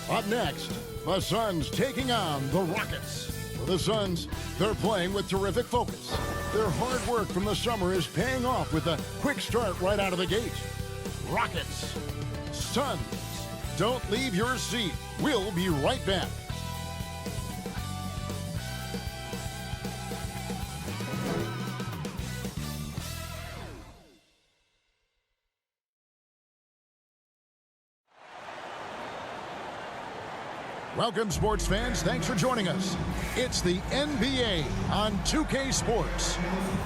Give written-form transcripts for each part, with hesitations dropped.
Up next, the Suns taking on the Rockets. For the Suns, they're playing with terrific focus. Their hard work from the summer is paying off with a quick start right out of the gate. Rockets, Suns, don't leave your seat. We'll be right back. Welcome, sports fans. Thanks for joining us. It's the NBA on 2K Sports.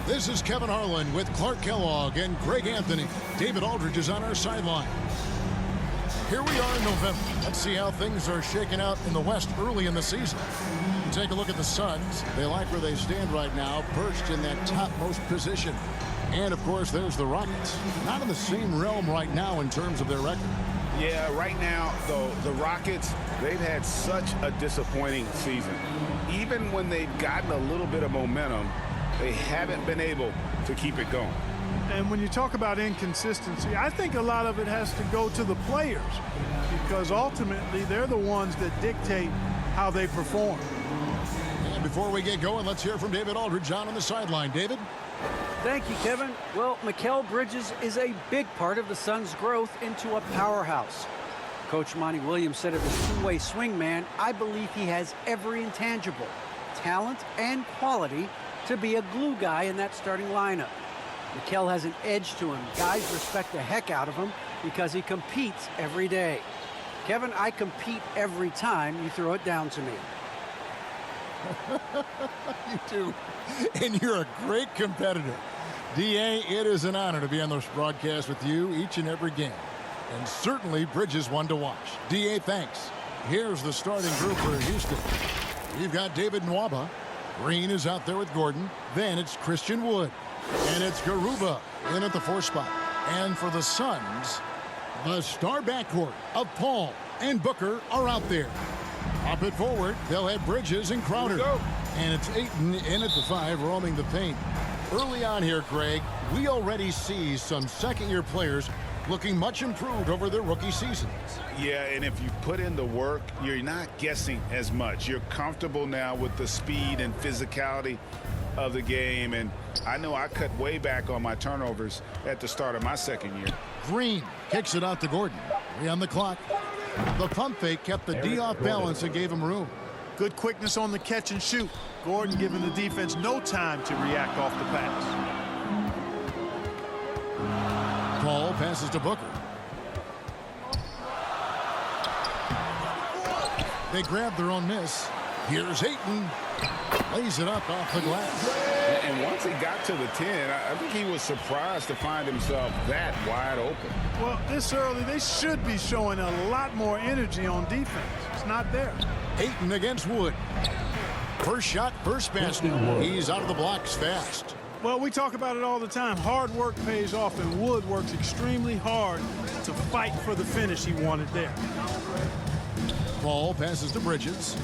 This is Kevin Harlan with Clark Kellogg and Greg Anthony. David Aldridge is on our sideline. Here we are in November. Let's see how things are shaking out in the West early in the season. Take a look at the Suns. They like where they stand right now, perched in that topmost position. And, of course, there's the Rockets. Not in the same realm right now in terms of their record. Yeah, right now, though, the Rockets, they've had such a disappointing season. Even when they've gotten a little bit of momentum, they haven't been able to keep it going. And when you talk about inconsistency, I think a lot of it has to go to the players because ultimately they're the ones that dictate how they perform. And before we get going, let's hear from David Aldridge on the sideline. David? Thank you, Kevin. Well, Mikal Bridges is a big part of the Suns' growth into a powerhouse. Coach Monty Williams said of his two-way swing man, I believe he has every intangible, talent and quality to be a glue guy in that starting lineup. Mikal has an edge to him. Guys respect the heck out of him because he competes every day. Kevin, I compete every time you throw it down to me. You do. And you're a great competitor. D.A., it is an honor to be on this broadcast with you each and every game. And certainly Bridges one to watch. D.A., thanks. Here's the starting group for Houston. You've got David Nwaba. Green is out there with Gordon. Then it's Christian Wood. And it's Garuba in at the 4 spot. And for the Suns, the star backcourt of Paul and Booker are out there. Up it forward, they'll have Bridges and Crowder. And it's Ayton in at the 5, roaming the paint. Early on here, Greg, we already see some second-year players looking much improved over their rookie seasons. Yeah, and if you put in the work, you're not guessing as much. You're comfortable now with the speed and physicality of the game. And I know I cut way back on my turnovers at the start of my second year. Green kicks it out to Gordon. 3 on the clock. The pump fake kept the D off balance and gave him room. Good quickness on the catch and shoot. Gordon giving the defense no time to react off the pass. Paul passes to Booker. They grab their own miss. Here's Ayton. Lays it up off the glass. And once he got to the 10, I think he was surprised to find himself that wide open. Well, this early, they should be showing a lot more energy on defense. It's not there. Ayton against Wood. First shot, first basket. He's out of the blocks fast. Well, we talk about it all the time. Hard work pays off, and Wood works extremely hard to fight for the finish he wanted there. Paul passes to Bridges.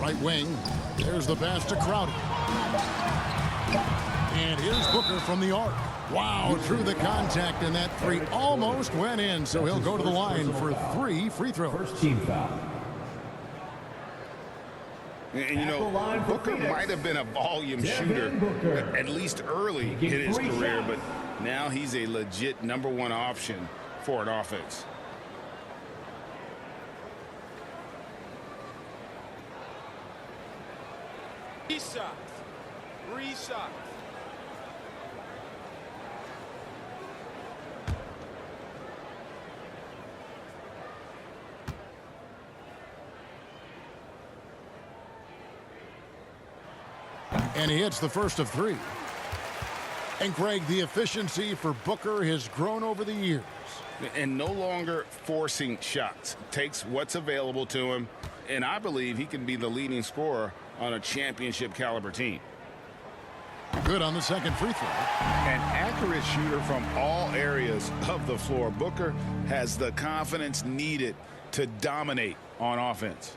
Right wing. There's the pass to Crowder. And here's Booker from the arc. Wow, through the contact, and that 3 almost went in, so he'll go to the line for 3 free throws. First team foul. And, you know, Booker might have been a volume shooter, at least early in his career, but now he's a legit #1 option for an offense. Three shots. And he hits the first of 3. And Greg, the efficiency for Booker has grown over the years. And no longer forcing shots. Takes what's available to him, and I believe he can be the leading scorer on a championship caliber team. Good on the second free throw. An accurate shooter from all areas of the floor. Booker has the confidence needed to dominate on offense.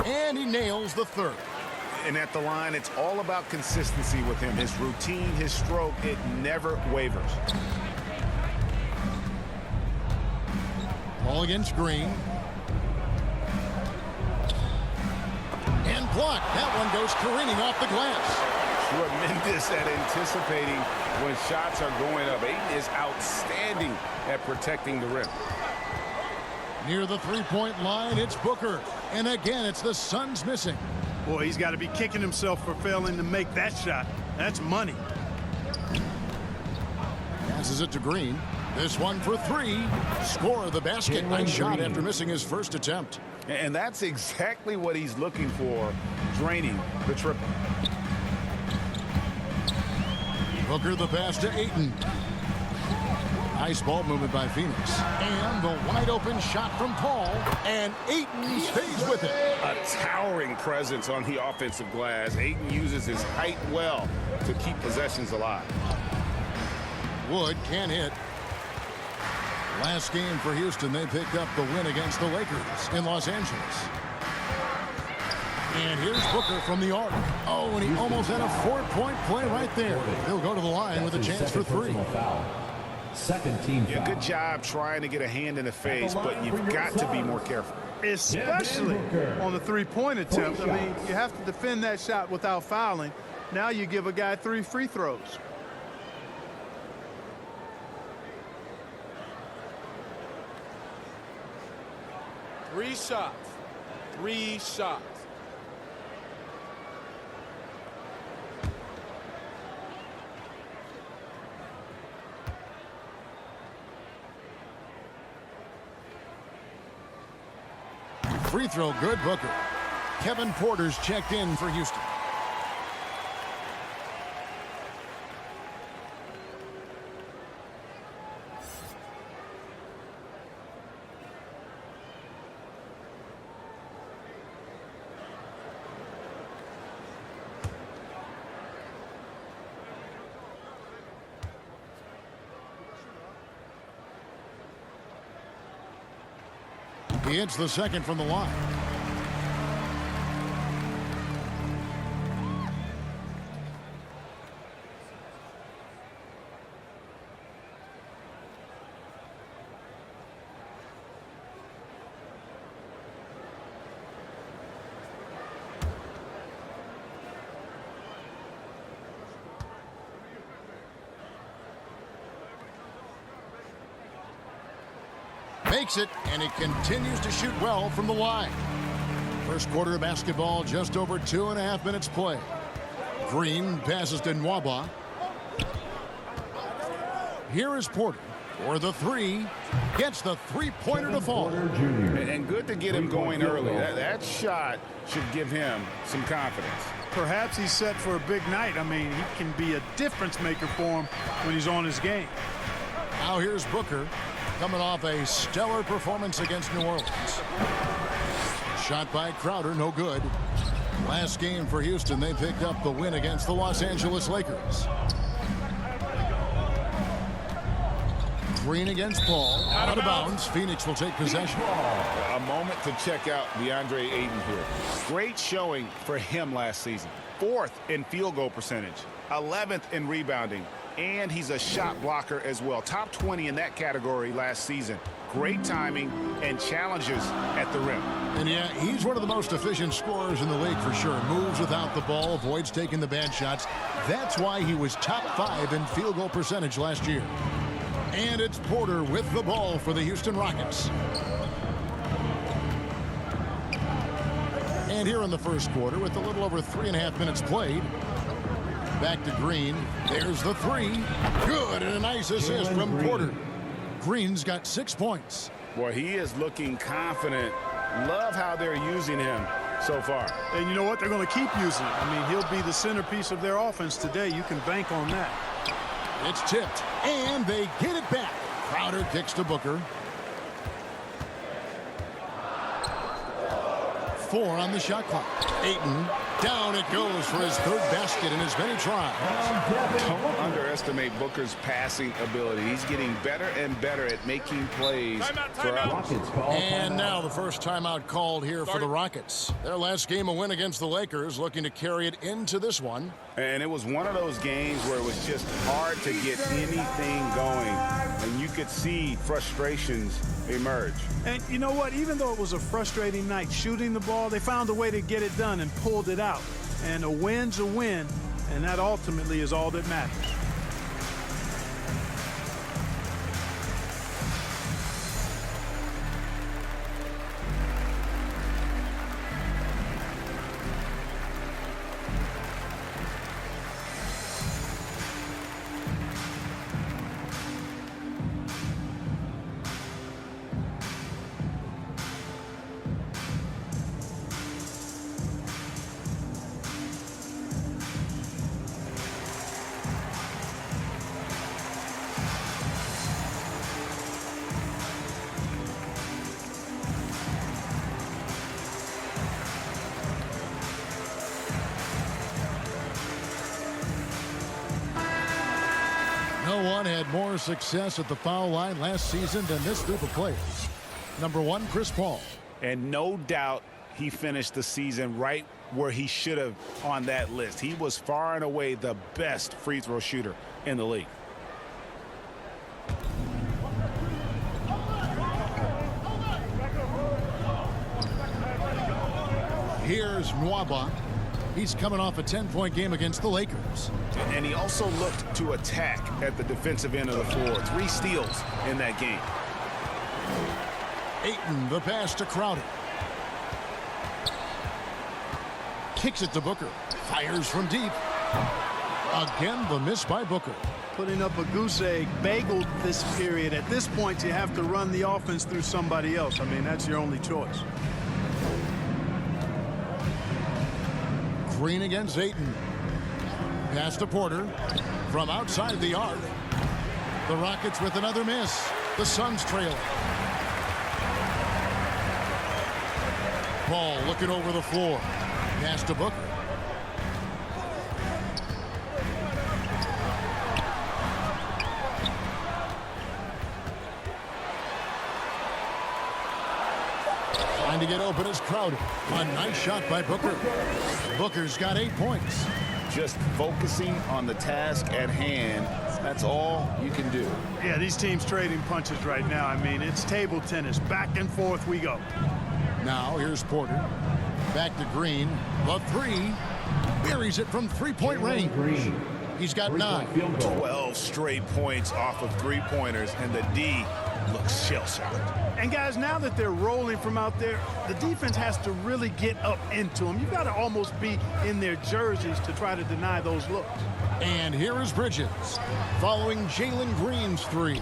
And he nails the third. And at the line, it's all about consistency with him. His routine, his stroke, it never wavers. Ball against Green. And blocked. That one goes careening off the glass. Tremendous at anticipating when shots are going up. Ayton is outstanding at protecting the rim. Near the three-point line, it's Booker. And again, it's the Suns missing. Boy, he's got to be kicking himself for failing to make that shot. That's money. Passes it to Green. This one for three. Score of the basket. Nice shot after missing his first attempt. And that's exactly what he's looking for, draining the triple. Booker the pass to Ayton. Nice ball movement by Phoenix. And the wide open shot from Paul. And Ayton stays with it. A towering presence on the offensive glass. Ayton uses his height well to keep possessions alive. Wood can't hit. Last game for Houston, they picked up the win against the Lakers in Los Angeles. And here's Booker from the arc. Oh, and he almost had a 4-point play right there. He'll go to the line with a chance for three. Second team foul. Yeah, good job trying to get a hand in the face, but you've got to be more careful. Especially on the three-point attempt. I mean, you have to defend that shot without fouling. Now you give a guy 3 free throws. Three shots. 3 shots. Free throw good, Booker. Kevin Porter's checked in for Houston. He hits the second from the line. Makes it, and he continues to shoot well from the line. First quarter of basketball, just over 2.5 minutes played. Green passes to Nwaba. Here is Porter for the three. Gets the three-pointer to fall. And good to get him going early. That shot should give him some confidence. Perhaps he's set for a big night. I mean, he can be a difference maker for him when he's on his game. Now here's Booker, coming off a stellar performance against New Orleans. Shot by Crowder, no good. Last game for Houston, they picked up the win against the Los Angeles Lakers. Green against Paul. Out of bounds. Phoenix will take possession. A moment to check out Deandre Ayton here. Great showing for him last season. 4th in field goal percentage. 11th in rebounding. And he's a shot blocker as well. Top 20 in that category last season. Great timing and challenges at the rim. And yeah, he's one of the most efficient scorers in the league for sure. Moves without the ball, avoids taking the bad shots. That's why he was top 5 in field goal percentage last year. And it's Porter with the ball for the Houston Rockets. And here in the first quarter, with a little over 3.5 minutes played, back to Green. There's the three. Good, and a nice assist from Porter. Green's got 6 points. Boy, he is looking confident. Love how they're using him so far. And you know what? They're going to keep using him. I mean, he'll be the centerpiece of their offense today. You can bank on that. It's tipped, and they get it back. Crowder kicks to Booker. 4 on the shot clock. Ayton Down it goes for his third basket in as many tries. Don't underestimate Booker's passing ability. He's getting better and better at making plays. Rockets And now the first timeout called here for the Rockets. Their last game a win against the Lakers, looking to carry it into this one. And it was one of those games where it was just hard to get anything going. And you could see frustrations emerge. And you know what? Even though it was a frustrating night shooting the ball, they found a way to get it done and pulled it out. And a win's a win, and that ultimately is all that matters. No one had more success at the foul line last season than this group of players. Number one, Chris Paul. And no doubt he finished the season right where he should have on that list. He was far and away the best free throw shooter in the league. Here's Nwaba. He's coming off a 10-point game against the Lakers. And he also looked to attack at the defensive end of the floor. 3 steals in that game. Ayton, the pass to Crowder. Kicks it to Booker. Fires from deep. Again, the miss by Booker. Putting up a goose egg, bageled this period. At this point, you have to run the offense through somebody else. I mean, that's your only choice. Green against Ayton. Pass to Porter from outside the arc. The Rockets with another miss. The Suns trailing. Paul looking over the floor. Pass to Booker. Trying to get open is Crowder. A nice shot by Booker. Booker's got 8 points. Just focusing on the task at hand. That's all you can do. Yeah, these teams trading punches right now. I mean, it's table tennis. Back and forth we go. Now here's Porter. Back to Green. The three. Buries it from three-point range. Green. He's got 9. 12 straight points off of 3-pointers, and the D looks shell-shocked. And guys, now that they're rolling from out there, the defense has to really get up into them. You've got to almost be in their jerseys to try to deny those looks. And here is Bridges following Jaylen Green's 3.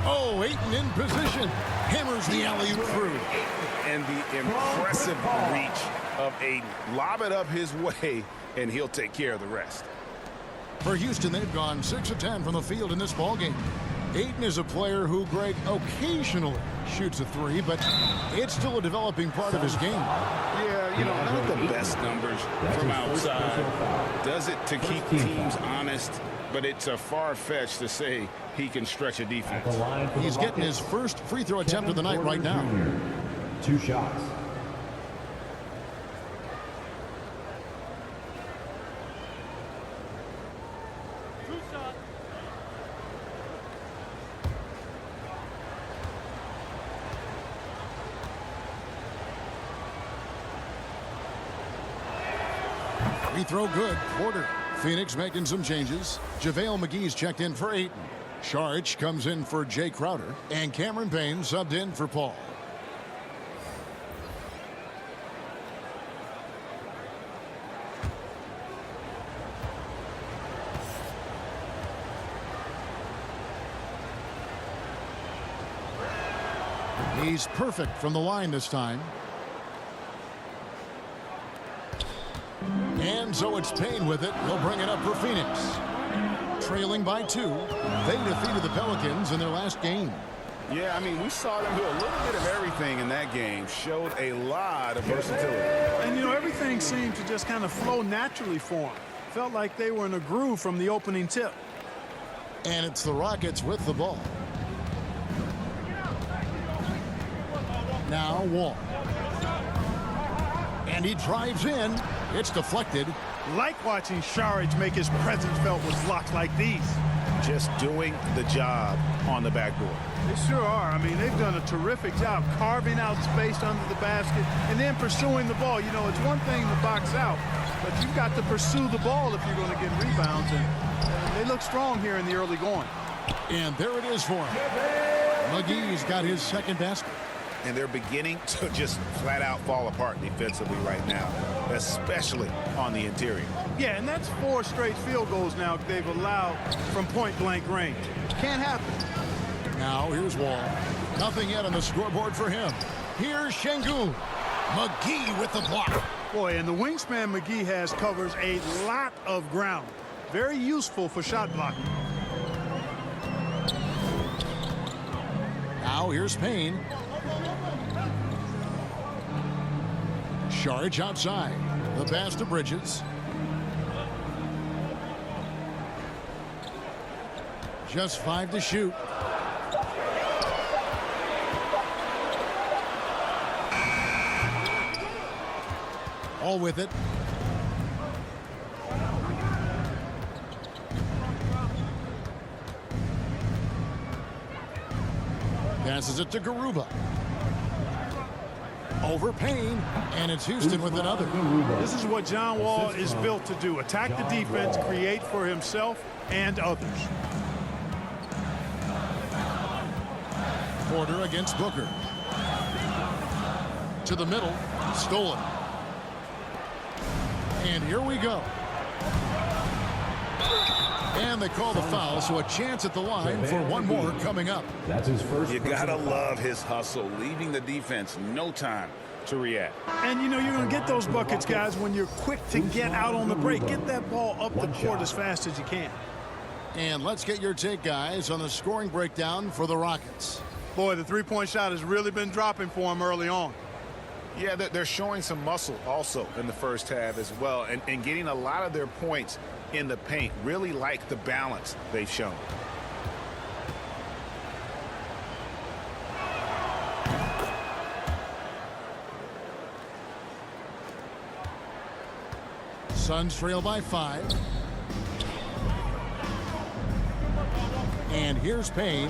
Oh, Ayton in position. Hammers the alley-oop through. And the impressive reach of Ayton. Lob it up his way, and he'll take care of the rest. For Houston, they've gone 6 of 10 from the field in this ballgame. Ayton is a player who, Greg, occasionally shoots a 3, but it's still a developing part of his game. Yeah, you know, not the best numbers from outside. Does it to keep teams honest, but it's a far-fetched to say he can stretch a defense. He's getting his first free throw attempt of the night right now. 2 shots. Free throw good. Porter. Phoenix making some changes. JaVale McGee's checked in for Ayton. Saric comes in for Jay Crowder. And Cameron Payne subbed in for Paul. He's perfect from the line this time. And so it's Payne with it. He'll bring it up for Phoenix. Trailing by 2. They defeated the Pelicans in their last game. Yeah, I mean, we saw them do a little bit of everything in that game. Showed a lot of versatility. And, you know, everything seemed to just kind of flow naturally for them. Felt like they were in a groove from the opening tip. And it's the Rockets with the ball. Now Wall. And he drives in. It's deflected. Like watching Saric make his presence felt with blocks like these. Just doing the job on the backboard. They sure are. I mean, they've done a terrific job carving out space under the basket and then pursuing the ball. You know, it's one thing to box out, but you've got to pursue the ball if you're going to get rebounds. And they look strong here in the early going. And there it is for him. McGee's got his second basket. And they're beginning to just flat out fall apart defensively right now, especially on the interior. Yeah, and that's 4 straight field goals now they've allowed from point-blank range. Can't happen. Now here's Wall. Nothing yet on the scoreboard for him. Here's Şengün. McGee with the block. Boy, and the wingspan McGee has covers a lot of ground. Very useful for shot blocking. Now here's Payne. Saric outside. The pass to Bridges. Just 5 to shoot. All with it. Passes it to Garuba. Over Payne, and it's Houston with another. This is what John Wall is built to do. Attack the defense, create for himself and others. Porter against Booker. To the middle. Stolen. And here we go. And they call the foul, so a chance at the line for one more coming up. That's his first. You gotta love his hustle, leaving the defense no time to react. And you know you're going to get those buckets, guys, when you're quick to get out on the break. Get that ball up the court as fast as you can. And let's get your take, guys, on the scoring breakdown for the Rockets. Boy, the three-point shot has really been dropping for him early on. Yeah, they're showing some muscle also in the first half as well, and getting a lot of their points in the paint. Really like the balance they've shown. Suns trail by 5. And here's Payne.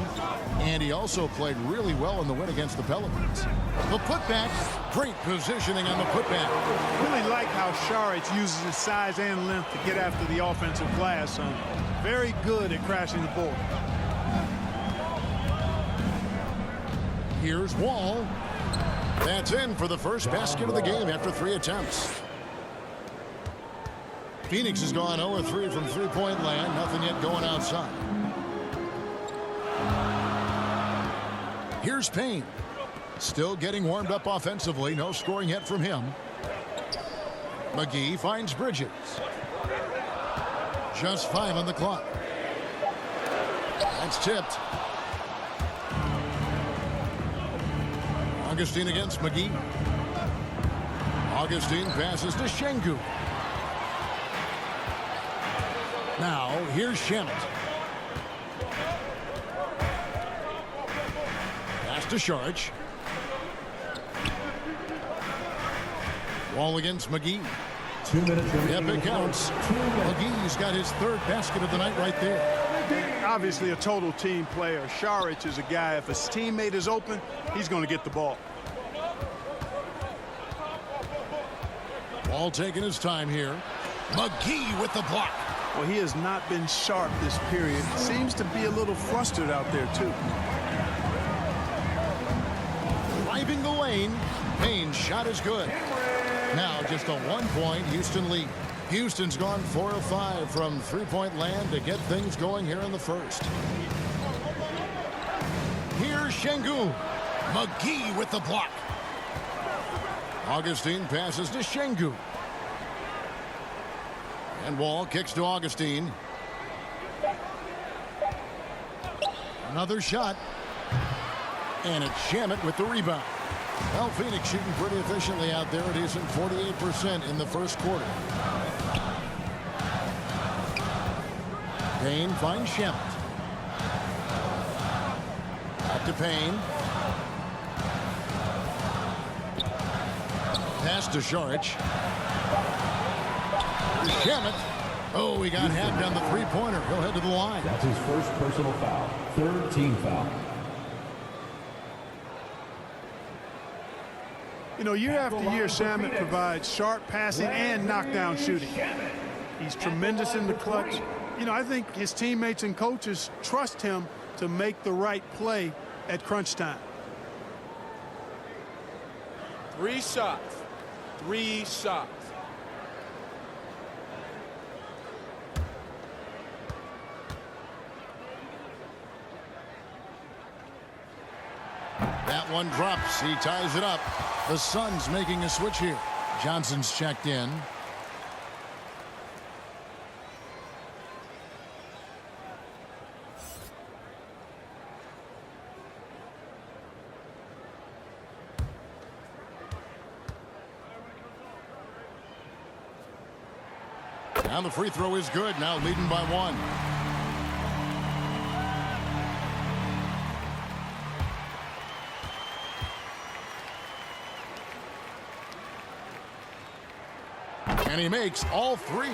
And he also played really well in the win against the Pelicans. The putback, great positioning on the putback. Really like how Saric uses his size and length to get after the offensive glass. Very good at crashing the board. Here's Wall. That's in for the first basket of the game after 3 attempts. Phoenix has gone 0-3 from three-point land. Nothing yet going outside. Here's Payne. Still getting warmed up offensively. No scoring yet from him. McGee finds Bridges. Just 5 on the clock. That's tipped. Augustine against McGee. Augustine passes to Şengün. Now, here's Shamet. Pass to Saric. Wall against McGee. 2 minutes. Yep, it counts. McGee's got his 3rd basket of the night right there. Obviously a total team player. Saric is a guy, if his teammate is open, he's going to get the ball. Wall taking his time here. McGee with the block. Well, he has not been sharp this period. Seems to be a little flustered out there, too. Driving the lane. Payne's shot is good. Now just a 1-point Houston lead. Houston's gone 4 of 5 from three-point land to get things going here in the first. Here's Şengün. McGee with the block. Augustine passes to Şengün. And Wall kicks to Augustine. Another shot. And it's Shamet with the rebound. Well, Phoenix shooting pretty efficiently out there. It isn't 48% in the first quarter. Payne finds Shamet. Back to Payne. Pass to Saric. Shamet. Oh, he got hacked on the three-pointer. He'll head to the line. That's his first personal foul. Third team foul. You know, year after year, Shamet provides sharp passing and knockdown shooting. He's tremendous in the clutch. You know, I think his teammates and coaches trust him to make the right play at crunch time. 3 shots. 3 shots. That one drops. He ties it up. The Suns making a switch here. Johnson's checked in. Now the free throw is good. Now leading by 1. And he makes all 3.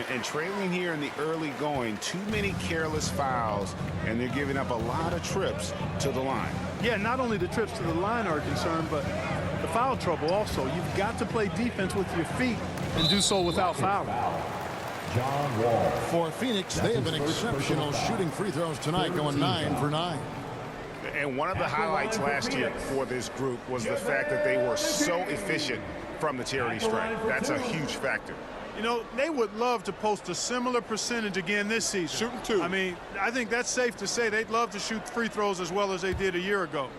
And trailing here in the early going, too many careless fouls, and they're giving up a lot of trips to the line. Yeah, not only the trips to the line are concerned, but the foul trouble also. You've got to play defense with your feet and do so without fouling. John Wall. For Phoenix, they have been exceptional shooting free throws tonight, going 9 for 9. And one of the highlights last year for this group was the fact that they were so efficient from the charity stripe. That's a huge factor. You know, they would love to post a similar percentage again this season. Shooting 2. I mean, I think that's safe to say they'd love to shoot free throws as well as they did a year ago.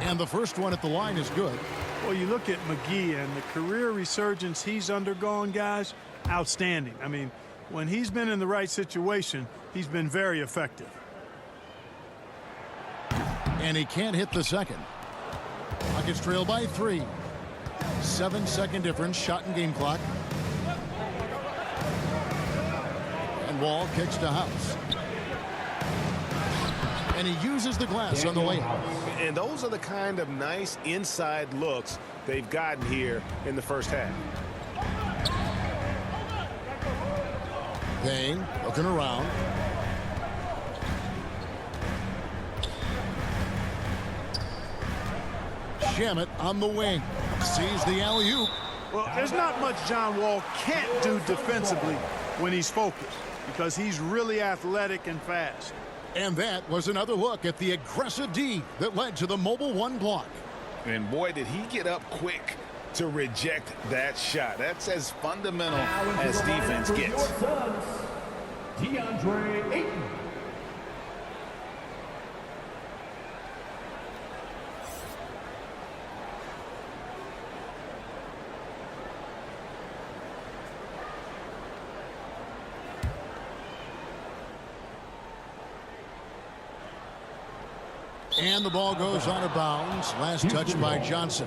And the first one at the line is good. Well, you look at McGee and the career resurgence he's undergone, guys, outstanding. I mean, when he's been in the right situation, he's been very effective. And he can't hit the second. Rockets trail by 3. 7-second difference, shot and game clock. And Wall kicks to House. And he uses the glass on the layup. And those are the kind of nice inside looks they've gotten here in the first half. Payne looking around. Shamet on the wing. Sees the alley-oop. Well, there's not much John Wall can't do defensively when he's focused because he's really athletic and fast. And that was another look at the aggressive D that led to the mobile 1 block. And boy, did he get up quick to reject that shot. That's as fundamental as defense gets. Deandre Ayton. And the ball goes out of bounds. Last touch by Johnson.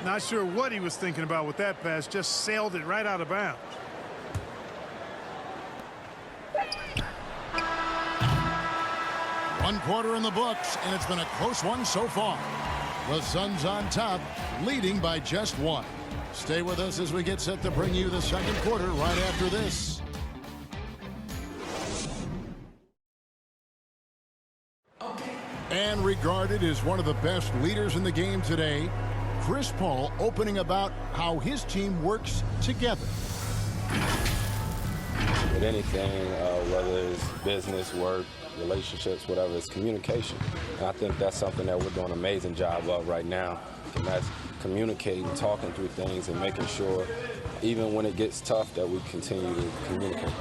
Not sure what he was thinking about with that pass. Just sailed it right out of bounds. One quarter in the books, and it's been a close one so far. The Suns on top, leading by just 1. Stay with us as we get set to bring you the second quarter right after this. And regarded as one of the best leaders in the game today, Chris Paul opening about how his team works together. With anything, whether it's business, work, relationships, whatever, it's communication. And I think that's something that we're doing an amazing job of right now. And that's communicating, talking through things, and making sure, even when it gets tough, that we continue to communicate.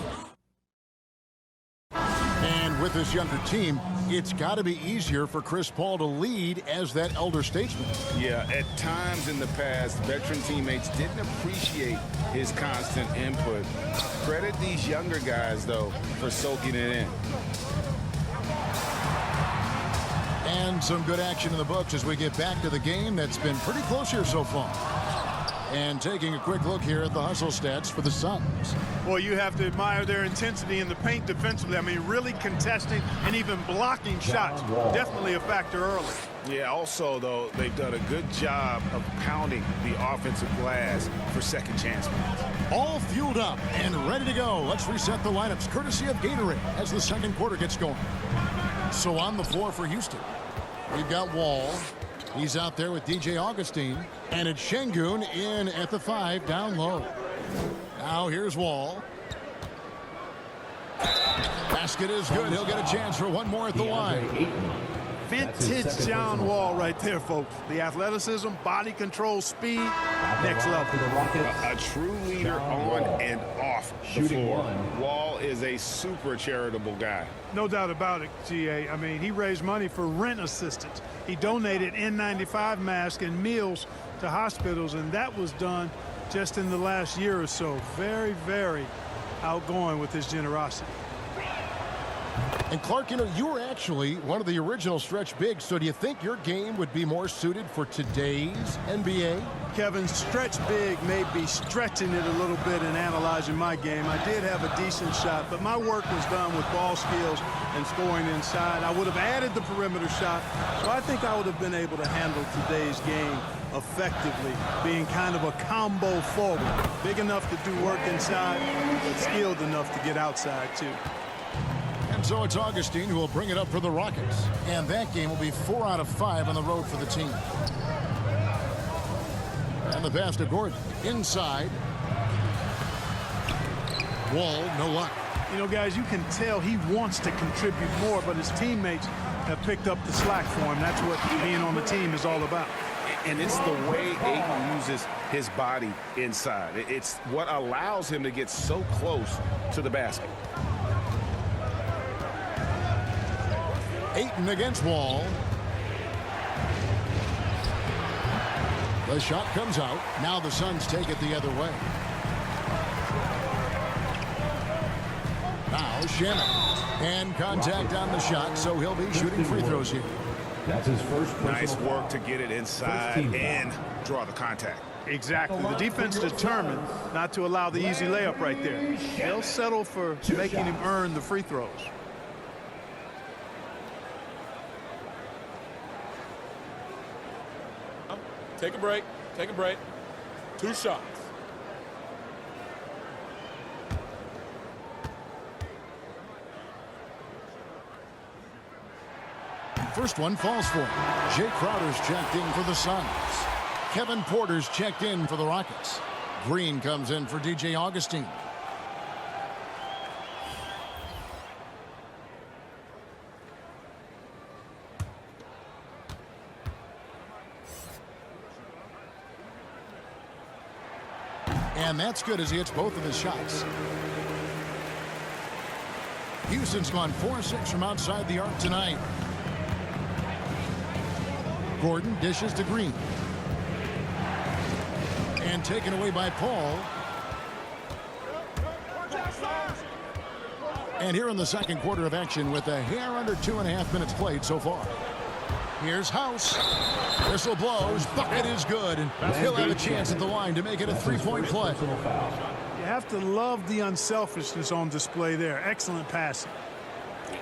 And with this younger team, it's got to be easier for Chris Paul to lead as that elder statesman. Yeah, at times in the past, veteran teammates didn't appreciate his constant input. Credit these younger guys, though, for soaking it in. And some good action in the books as we get back to the game that's been pretty close here so far. And taking a quick look here at the hustle stats for the Suns. Well, you have to admire their intensity in the paint defensively. I mean, really contesting and even blocking shots. Definitely a factor early. Yeah, also, though, they've done a good job of pounding the offensive glass for second chance points. All fueled up and ready to go. Let's reset the lineups courtesy of Gatorade as the second quarter gets going. So on the floor for Houston, we've got Wall. He's out there with DJ Augustine. And it's Şengün in at the 5 down low. Now here's Wall. Basket is good. He'll get a chance for one more at the line. Vintage John Wall right there, folks. The athleticism, body control, speed, next level. A true leader on and off the floor. Wall is a super charitable guy. No doubt about it, GA. I mean, he raised money for rent assistance. He donated N95 masks and meals to hospitals, and that was done just in the last year or so. Very, very outgoing with his generosity. And Clark, you know, you were actually one of the original stretch bigs, so do you think your game would be more suited for today's NBA? Kevin, stretch big may be stretching it a little bit in analyzing my game. I did have a decent shot, but my work was done with ball skills and scoring inside. I would have added the perimeter shot, so I think I would have been able to handle today's game effectively, being kind of a combo forward. Big enough to do work inside, but skilled enough to get outside, too. And so it's Augustine who will bring it up for the Rockets. And that game will be 4 out of 5 on the road for the team. And the pass to Gordon. Inside. Wall, no luck. You know, guys, you can tell he wants to contribute more, but his teammates have picked up the slack for him. That's what being on the team is all about. And it's the way Ayton uses his body inside. It's what allows him to get so close to the basket. Ayton against Wall. The shot comes out. Now the Suns take it the other way. Now Shannon. And contact on the shot, so he'll be shooting free throws here. That's his first Nice work to get it inside and draw the contact. Exactly. The defense determined not to allow the easy layup right there. They'll settle for making him earn the free throws. Take a break. Take a break. 2 shots. First one falls for him. Jay Crowder's checked in for the Suns. Kevin Porter's checked in for the Rockets. Green comes in for DJ Augustine. And that's good as he hits both of his shots. Houston's gone 4-6 from outside the arc tonight. Gordon dishes to Green. And taken away by Paul. And here in the second quarter of action with a hair under 2.5 minutes played so far. Here's House. Whistle blows. Bucket is good. And he'll have a chance at the line to make it a 3-point play. You have to love the unselfishness on display there. Excellent passing.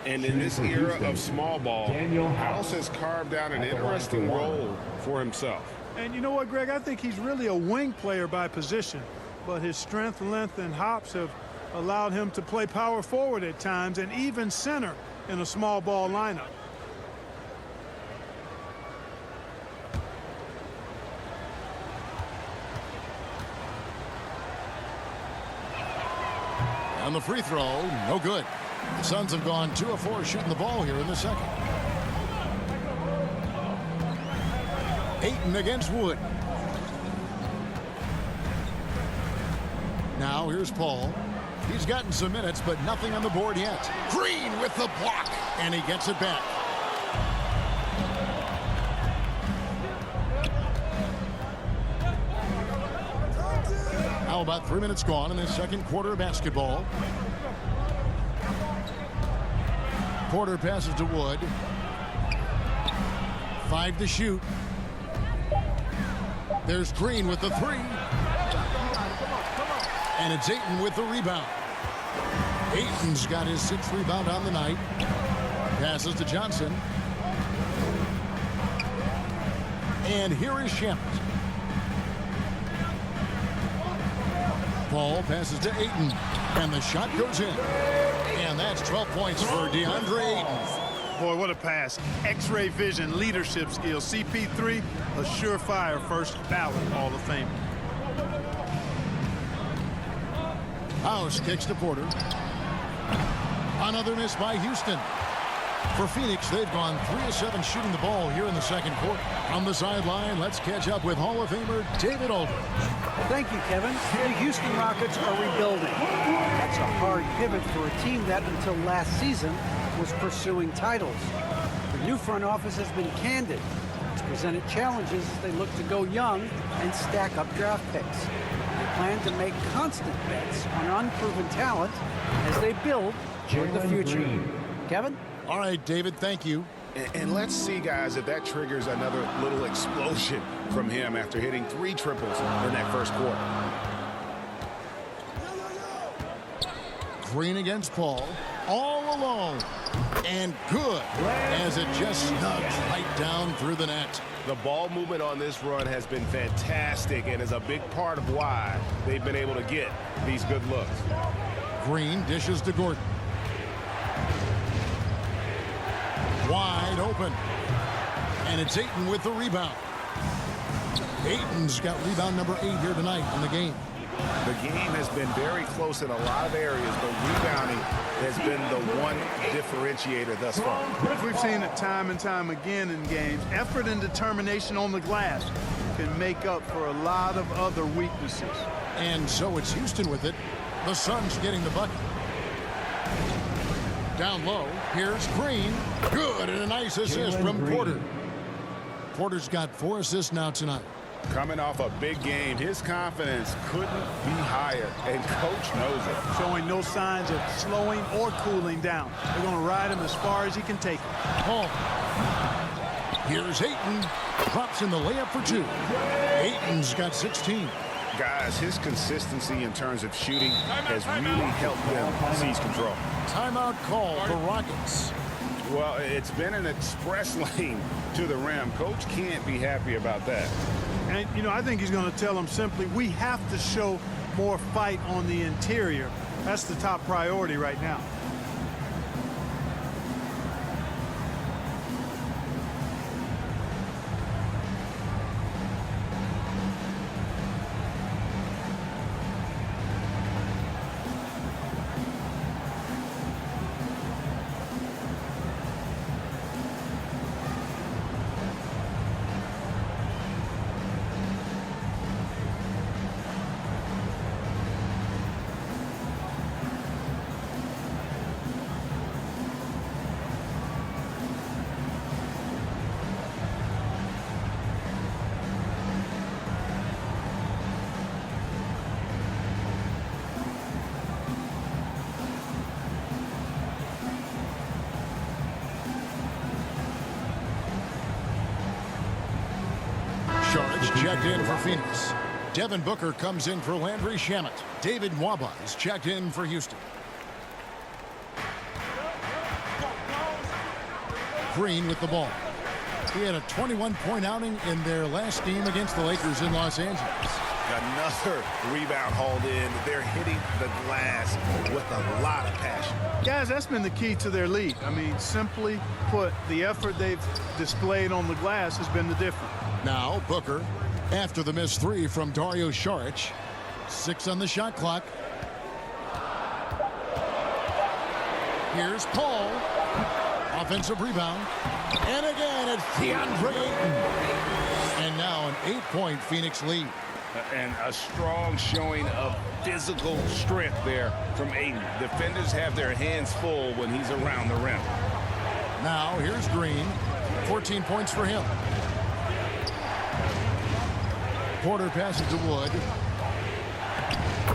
And in this era of small ball, House has carved out an interesting role for himself. And you know what, Greg? I think he's really a wing player by position. But his strength, length, and hops have allowed him to play power forward at times and even center in a small ball lineup. On the free throw, no good. The Suns have gone 2 of 4 shooting the ball here in the second. Ayton against Wood. Now here's Paul. He's gotten some minutes, but nothing on the board yet. Green with the block, and he gets it back. How about 3 minutes gone in the second quarter of basketball? Porter passes to Wood. 5 to shoot. There's Green with the 3. And it's Ayton with the rebound. Ayton's got his 6th rebound on the night. Passes to Johnson. And here is Shamet. Paul passes to Ayton. And the shot goes in. And that's 12 points for Deandre Ayton. Boy, what a pass. X-ray vision, leadership skills. CP3, a surefire first ballot Hall of Famer. House kicks to Porter. Another miss by Houston. For Phoenix, they've gone 3 of 7 shooting the ball here in the second quarter. On the sideline, let's catch up with Hall of Famer David Aldridge. Thank you, Kevin. The Houston Rockets are rebuilding. That's a hard pivot for a team that until last season was pursuing titles. The new front office has been candid. It's presented challenges as they look to go young and stack up draft picks. They plan to make constant bets on unproven talent as they build toward the future. Green. Kevin? All right, David, thank you. And let's see, guys, if that triggers another little explosion from him after hitting 3 triples in that first quarter. Green against Paul. All alone. And good as it just snugs right down through the net. The ball movement on this run has been fantastic and is a big part of why they've been able to get these good looks. Green dishes to Gordon. Wide open. And it's Ayton with the rebound. Ayton's got rebound number 8 here tonight in the game. The game has been very close in a lot of areas, but rebounding has been the one differentiator thus far. We've seen it time and time again in games. Effort and determination on the glass can make up for a lot of other weaknesses. And so it's Houston with it. The Suns getting the bucket. Down low, here's Green. Good, and a nice assist Jaylen from Green. Porter. Porter's got 4 assists now tonight. Coming off a big game, his confidence couldn't be higher, and coach knows it. Showing no signs of slowing or cooling down. They're going to ride him as far as he can take him. Paul. Here's Ayton. Drops in the layup for 2. Ayton's got 16. Guys, his consistency in terms of shooting has really helped them seize control. Timeout call for Rockets. Well, it's been an express lane to the rim. Coach can't be happy about that. And, you know, I think he's going to tell them simply, we have to show more fight on the interior. That's the top priority right now. Checked in for Phoenix. Devin Booker comes in for Landry Shamet. David Nwaba is checked in for Houston. Green with the ball. He had a 21-point outing in their last game against the Lakers in Los Angeles. Another rebound hauled in. They're hitting the glass with a lot of passion. Guys, that's been the key to their lead. I mean, simply put, the effort they've displayed on the glass has been the difference. Now Booker, after the missed 3 from Dario Saric. 6 on the shot clock. Here's Paul. Offensive rebound. And again, it's Deandre Ayton. And now an 8-point Phoenix lead. And a strong showing of physical strength there from Ayton. Defenders have their hands full when he's around the rim. Now here's Green. 14 points for him. Porter passes to Wood.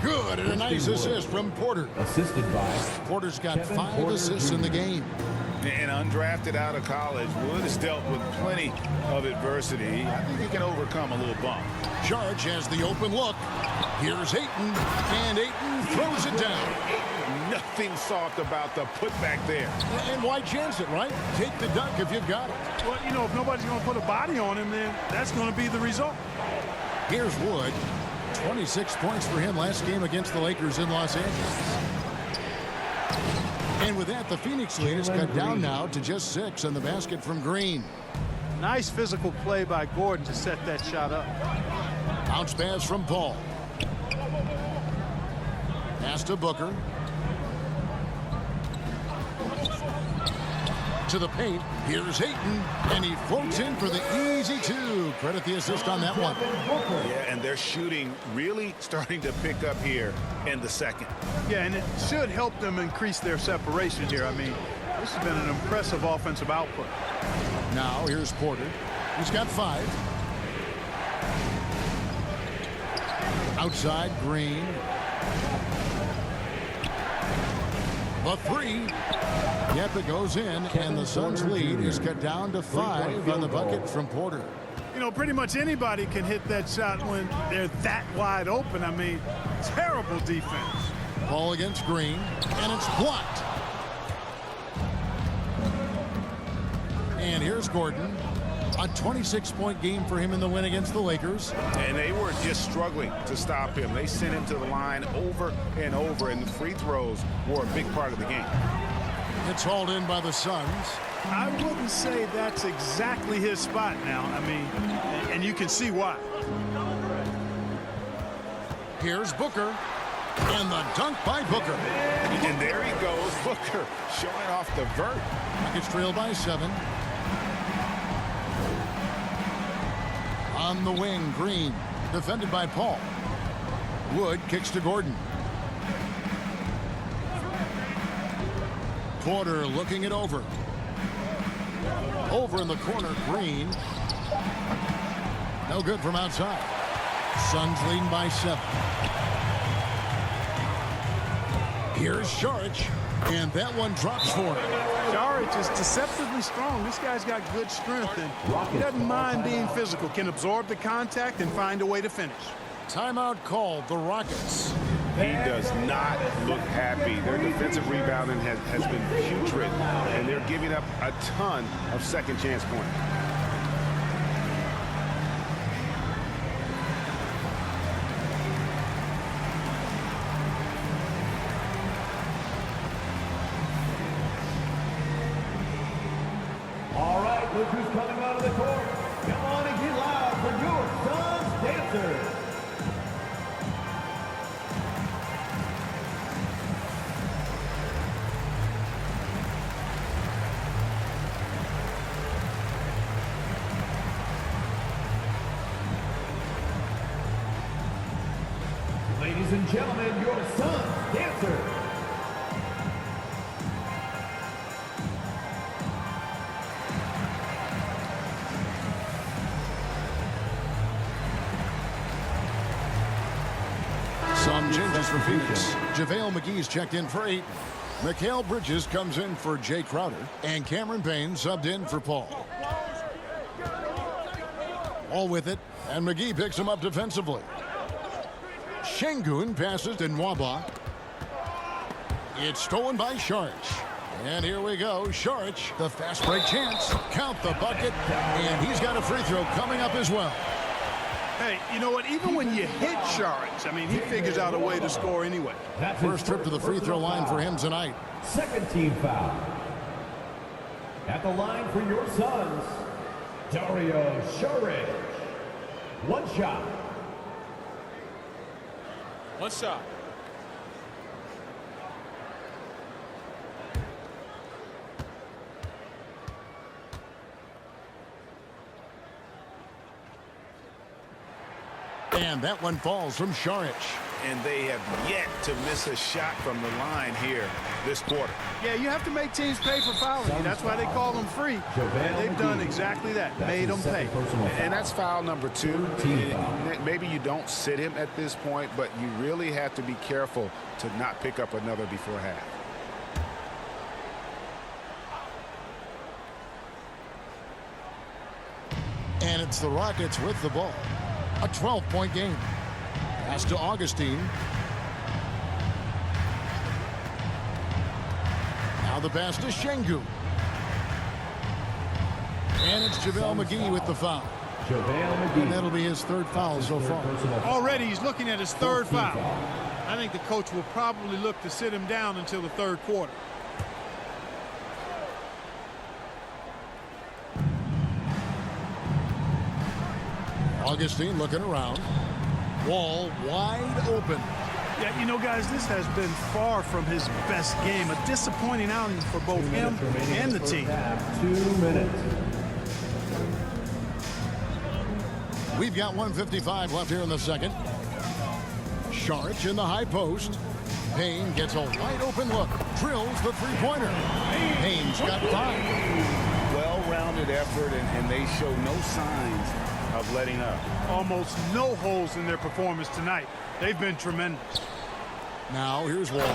Good, and a nice assist from Porter. Assisted by Porter's got Kevin 5 Porter assists in the game. And undrafted out of college, Wood has dealt with plenty of adversity. I think he can overcome a little bump. Saric has the open look. Here's Ayton, and Ayton throws it down. Nothing soft about the putback there. And why chance it, right? Take the dunk if you've got it. Well, you know, if nobody's going to put a body on him, then that's going to be the result. Here's Wood. 26 points for him last game against the Lakers in Los Angeles. And with that, the Phoenix lead is cut down now to just 6 on the basket from Green. Nice physical play by Gordon to set that shot up. Bounce pass from Paul. Pass to Booker. To the paint. Here's Ayton, and he floats in for the easy 2. Credit the assist on that one. Yeah, and their shooting really starting to pick up here in the second. Yeah, and it should help them increase their separation here. I mean, this has been an impressive offensive output. Now here's Porter. He's got 5. Outside, Green. The 3. Yep, it goes in, and the Suns' lead is cut down to 5 on the bucket from Porter. You know, pretty much anybody can hit that shot when they're that wide open. I mean, terrible defense. Ball against Green, and it's blocked. And here's Gordon. A 26-point game for him in the win against the Lakers. And they were just struggling to stop him. They sent him to the line over and over, and the free throws were a big part of the game. It's hauled in by the Suns. I wouldn't say that's exactly his spot now. I mean, and you can see why. Here's Booker. And the dunk by Booker. And there he goes, Booker, showing off the vert. Nuggets trail by 7. On the wing, Green. Defended by Paul. Wood kicks to Gordon. Porter looking it over. Over in the corner, Green. No good from outside. Suns leading by 7. Here's Saric, and that one drops for him. Saric is deceptively strong. This guy's got good strength, and he doesn't mind being physical, can absorb the contact and find a way to finish. Timeout called, the Rockets. He does not look happy. Their defensive rebounding has been putrid, and they're giving up a ton of second chance points. All right, look who's coming out of the court. Come on and get loud for your Suns dancers. Ladies and gentlemen, your Suns dancers. Some changes for Phoenix. JaVale McGee's checked in for 8. Mikal Bridges comes in for Jay Crowder. And Cameron Payne subbed in for Paul. All with it, and McGee picks him up defensively. Şengün passes to Nwaba. It's stolen by Saric. And here we go. Saric, the fast break chance. Count the bucket. And he's got a free throw coming up as well. Hey, you know what? Even when you hit Saric, I mean, he figures out a way to score anyway. That's First trip to the free throw line for him tonight. Second team foul. At the line for your Suns, Dario Saric. One shot. One shot. And that one falls from Saric. And they have yet to miss a shot from the line here this quarter. Yeah, you have to make teams pay for fouling you. That's why they call them free. And they've done exactly that, made them pay. And that's foul number 2. Maybe you don't sit him at this point, but you really have to be careful to not pick up another before half. And it's the Rockets with the ball. A 12-point game. Pass to Augustine. Now the pass to Şengün. And it's JaVale McGee with the foul. And that'll be his 3rd foul so far. Already he's looking at his 3rd foul. I think the coach will probably look to sit him down until the 3rd quarter. Augustine looking around. Wall wide open. Yeah, you know, guys, this has been far from his best game. A disappointing outing for both him and the team. 2 minutes. We've got 1:55 left here in the second. Saric in the high post. Payne gets a wide open look. Drills the three-pointer. Payne's got 5. Well-rounded effort, and they show no signs of letting up. Almost no holes in their performance tonight. They've been tremendous. Now here's Wall.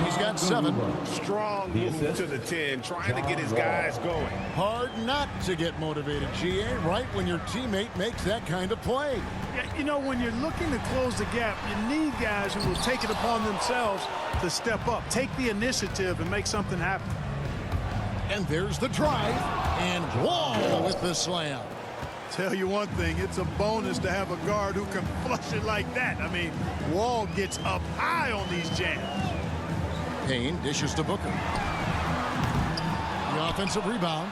He's got 7. Strong move to the 10, trying to get his guys going. Hard not to get motivated, GA, right when your teammate makes that kind of play. Yeah, you know, when you're looking to close the gap, you need guys who will take it upon themselves to step up, take the initiative, and make something happen. And there's the drive, and Wall with the slam. Tell you one thing, it's a bonus to have a guard who can flush it like that. I mean, Wall gets up high on these jams. Payne dishes to Booker. The offensive rebound.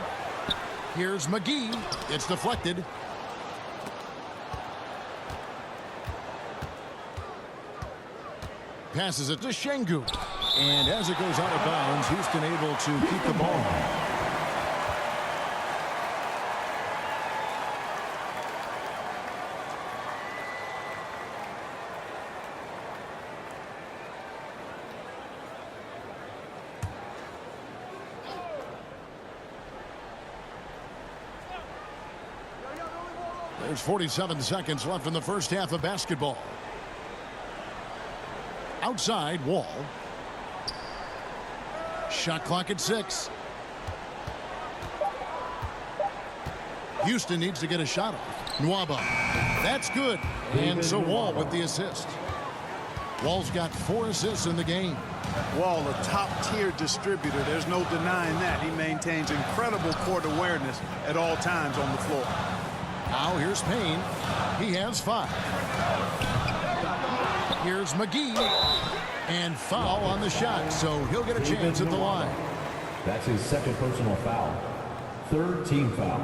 Here's McGee. It's deflected. Passes it to Şengün. And as it goes out of bounds, Houston able to keep the ball. There's 47 seconds left in the first half of basketball. Outside, Wall. Shot clock at 6. Houston needs to get a shot off. Nwaba. That's good. And so Wall with the assist. Wall's got 4 assists in the game. Wall, a top-tier distributor. There's no denying that. He maintains incredible court awareness at all times on the floor. Now here's Payne. He has 5. Here's McGee. And foul on the shot, so he'll get a chance at the line. That's his 2nd personal foul. 3rd team foul.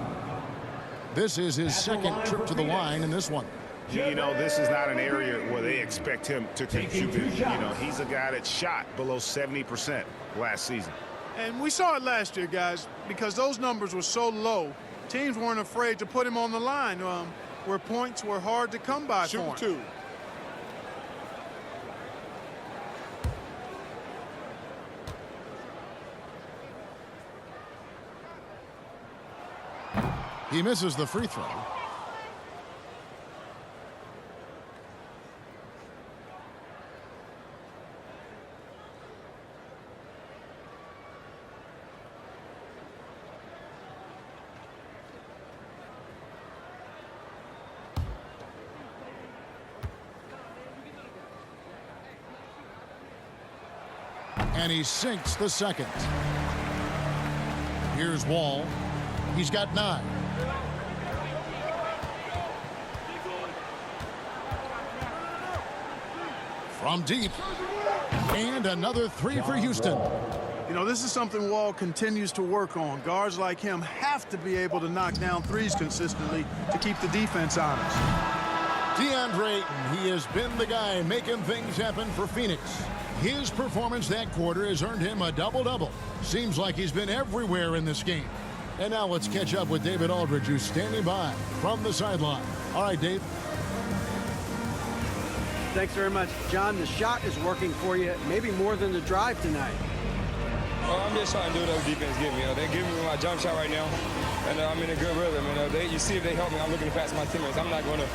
This is his 2nd trip to the line in this one. You know, this is not an area where they expect him to contribute. You know, he's a guy that shot below 70% last season. And we saw it last year, guys, because those numbers were so low. Teams weren't afraid to put him on the line where points were hard to come by for him. Shoot 2. He misses the free throw. And he sinks the 2nd. Here's Wall. He's got 9. From deep. And another 3 for Houston. You know, this is something Wall continues to work on. Guards like him have to be able to knock down threes consistently to keep the defense honest. Deandre Ayton, he has been the guy making things happen for Phoenix. His performance that quarter has earned him a double-double. Seems like he's been everywhere in this game. And now let's catch up with David Aldridge, who's standing by from the sideline. All right, Dave. Thanks very much. John, the shot is working for you, maybe more than the drive tonight. I'm just trying to do whatever defense give me. They're giving me my jump shot right now, and I'm in a good rhythm. You see if they help me, I'm looking to pass my teammates. I'm not going to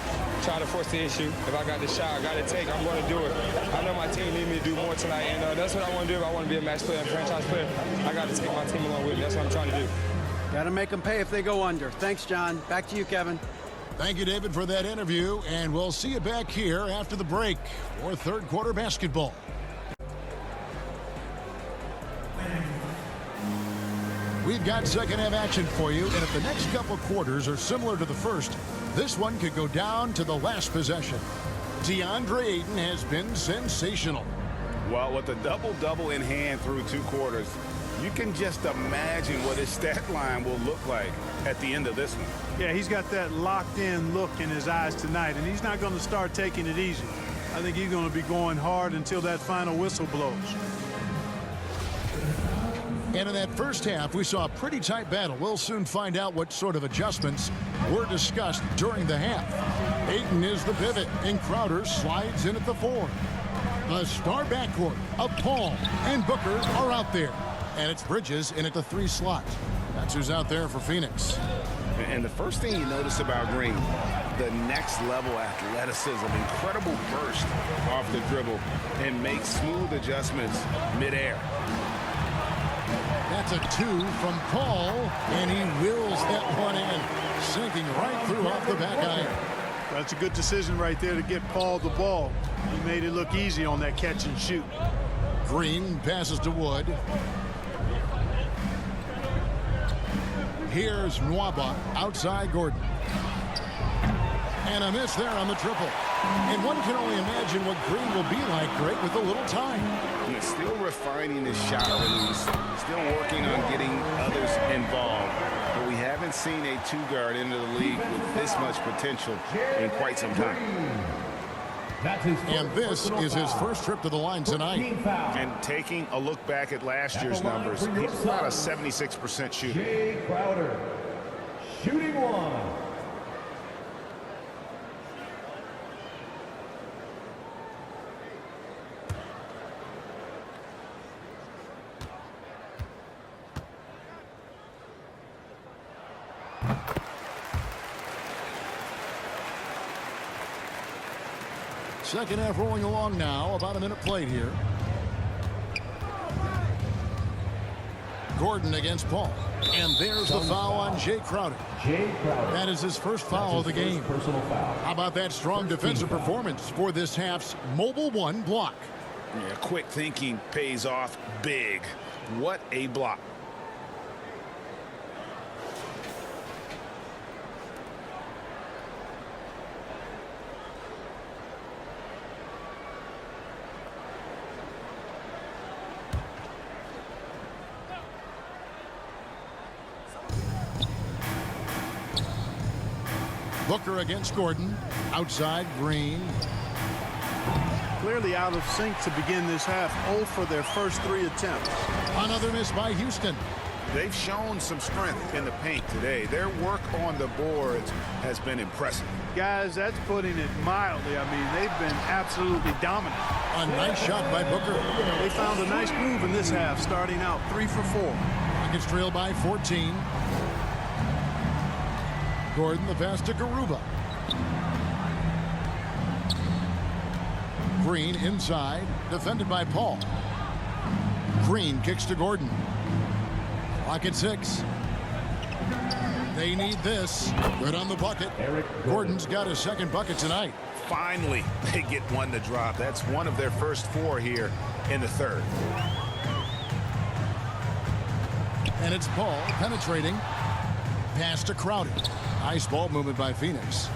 try to force the issue. If I got the shot, I got to take, I'm going to do it. I know my team need me to do more tonight, and that's what I want to do. If I want to be a match player and franchise player, I got to take my team along with me. That's what I'm trying to do. Got to make them pay if they go under. Thanks, John. Back to you, Kevin. Thank you, David, for that interview, and we'll see you back here after the break for third quarter basketball. We've got second half action for you, and if the next couple quarters are similar to the first, this one could go down to the last possession. Deandre Ayton has been sensational. Well, with a double-double in hand through 2 quarters, you can just imagine what his stat line will look like at the end of this one. Yeah, he's got that locked-in look in his eyes tonight, and he's not going to start taking it easy. I think he's going to be going hard until that final whistle blows. And in that first half, we saw a pretty tight battle. We'll soon find out what sort of adjustments were discussed during the half. Ayton is the pivot, and Crowder slides in at the 4. The star backcourt of Paul and Booker are out there. And it's Bridges in at the 3 slot. That's who's out there for Phoenix. And the first thing you notice about Green, the next level athleticism, incredible burst off the dribble, and makes smooth adjustments midair. That's a 2 from Paul, and he wills that one in, sinking right through off the back iron. That's a good decision right there to get Paul the ball. He made it look easy on that catch and shoot. Green passes to Wood. Here's Nwaba outside Gordon. And a miss there on the triple. And one can only imagine what Green will be like, Greg, with a little time. He's still refining his shot release, still working on getting others involved. But we haven't seen a 2-guard into the league with this much potential in quite some time. And this is his first trip to the line tonight. And taking a look back at last year's numbers, he's about a 76% shooter. Jae Crowder, shooting 1. Second half rolling along now. About a minute played here. Gordon against Paul. And there's the foul on Jae Crowder. That is his first foul of the game. How about that strong defensive performance for this half's mobile 1 block? Yeah, quick thinking pays off big. What a block. Booker against Gordon. Outside Green. Clearly out of sync to begin this half. 0 for their first 3 attempts. Another miss by Houston. They've shown some strength in the paint today. Their work on the boards has been impressive. Guys, that's putting it mildly. I mean, they've been absolutely dominant. A nice shot by Booker. They found a nice move in this half, starting out 3 for 4. Rockets trail by 14. Gordon, the pass to Garuba. Green inside, defended by Paul. Green kicks to Gordon. Clock at 6. They need this. Good on the bucket. Gordon's got his second bucket tonight. Finally, they get one to drop. That's one of their first 4 here in the third. And it's Paul penetrating. Pass to Crowder. Nice ball movement by Phoenix.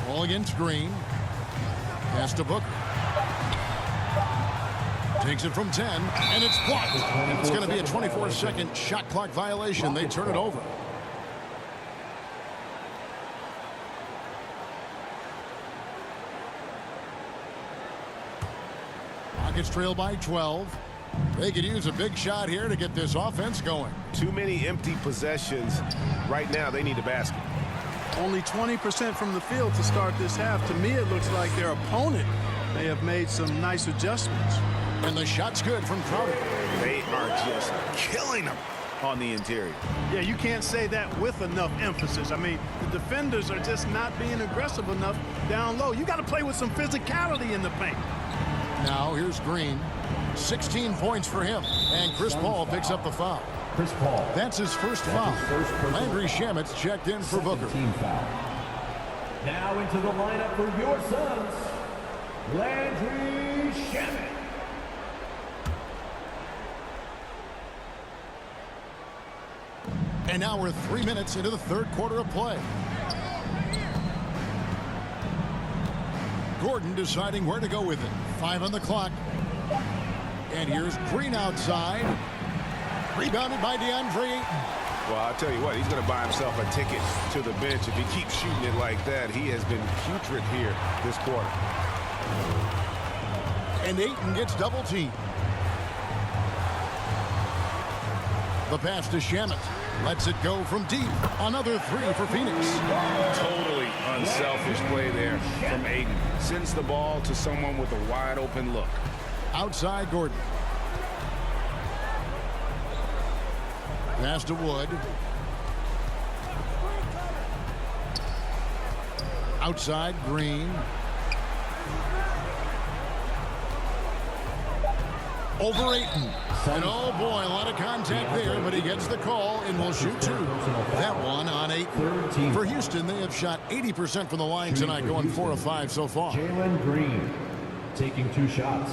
Ball against Green. Pass to Booker. Takes it from 10, and it's blocked. And it's going to be a 24-second shot clock violation. They turn it over. Rockets trail by 12. They could use a big shot here to get this offense going. Too many empty possessions. Right now, they need a basket. Only 20% from the field to start this half. To me, it looks like their opponent may have made some nice adjustments. And the shot's good from Crowder. They are just killing them on the interior. Yeah, you can't say that with enough emphasis. I mean, the defenders are just not being aggressive enough down low. You got to play with some physicality in the paint. Now here's Green. 16 points for him. And Chris Paul picks up the foul. Chris Paul. That's his first foul. Landry Shamet's checked in for Booker. Team foul. Now into the lineup for your Suns, Landry Shamet. And now we're 3 minutes into the third quarter of play. Gordon deciding where to go with it. 5 on the clock. And here's Green outside. Rebounded by Deandre Ayton. Well, I'll tell you what, he's going to buy himself a ticket to the bench if he keeps shooting it like that. He has been putrid here this quarter. And Ayton gets double teamed. The pass to Shamet. Lets it go from deep. Another 3 for Phoenix. Totally unselfish play there from Ayton. Sends the ball to someone with a wide open look. Outside Gordon. Pass to Wood. Outside Green. Over Ayton. And oh boy, a lot of contact there, but he gets the call and will shoot 2. That one on 8. For Houston, they have shot 80% from the line tonight, going 4 of 5 so far. Jaylen Green taking 2 shots.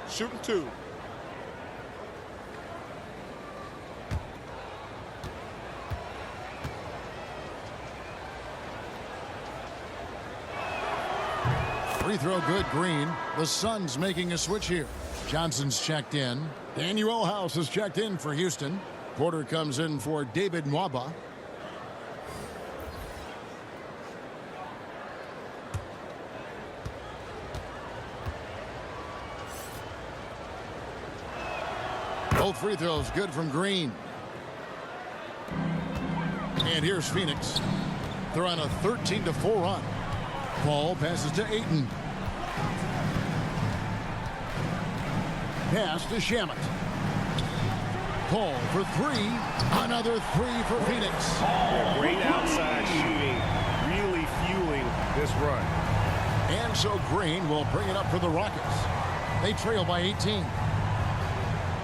Shooting 2. Free throw good, Green. The Suns making a switch here. Johnson's checked in. Daniel House is checked in for Houston. Porter comes in for David Nwaba. Both free throws good from Green. And here's Phoenix. They're on a 13-4 run. Paul passes to Ayton. Pass to Shamet. Paul for 3. Another 3 for Phoenix. Yeah, great outside shooting, really fueling this run. And so Green will bring it up for the Rockets. They trail by 18.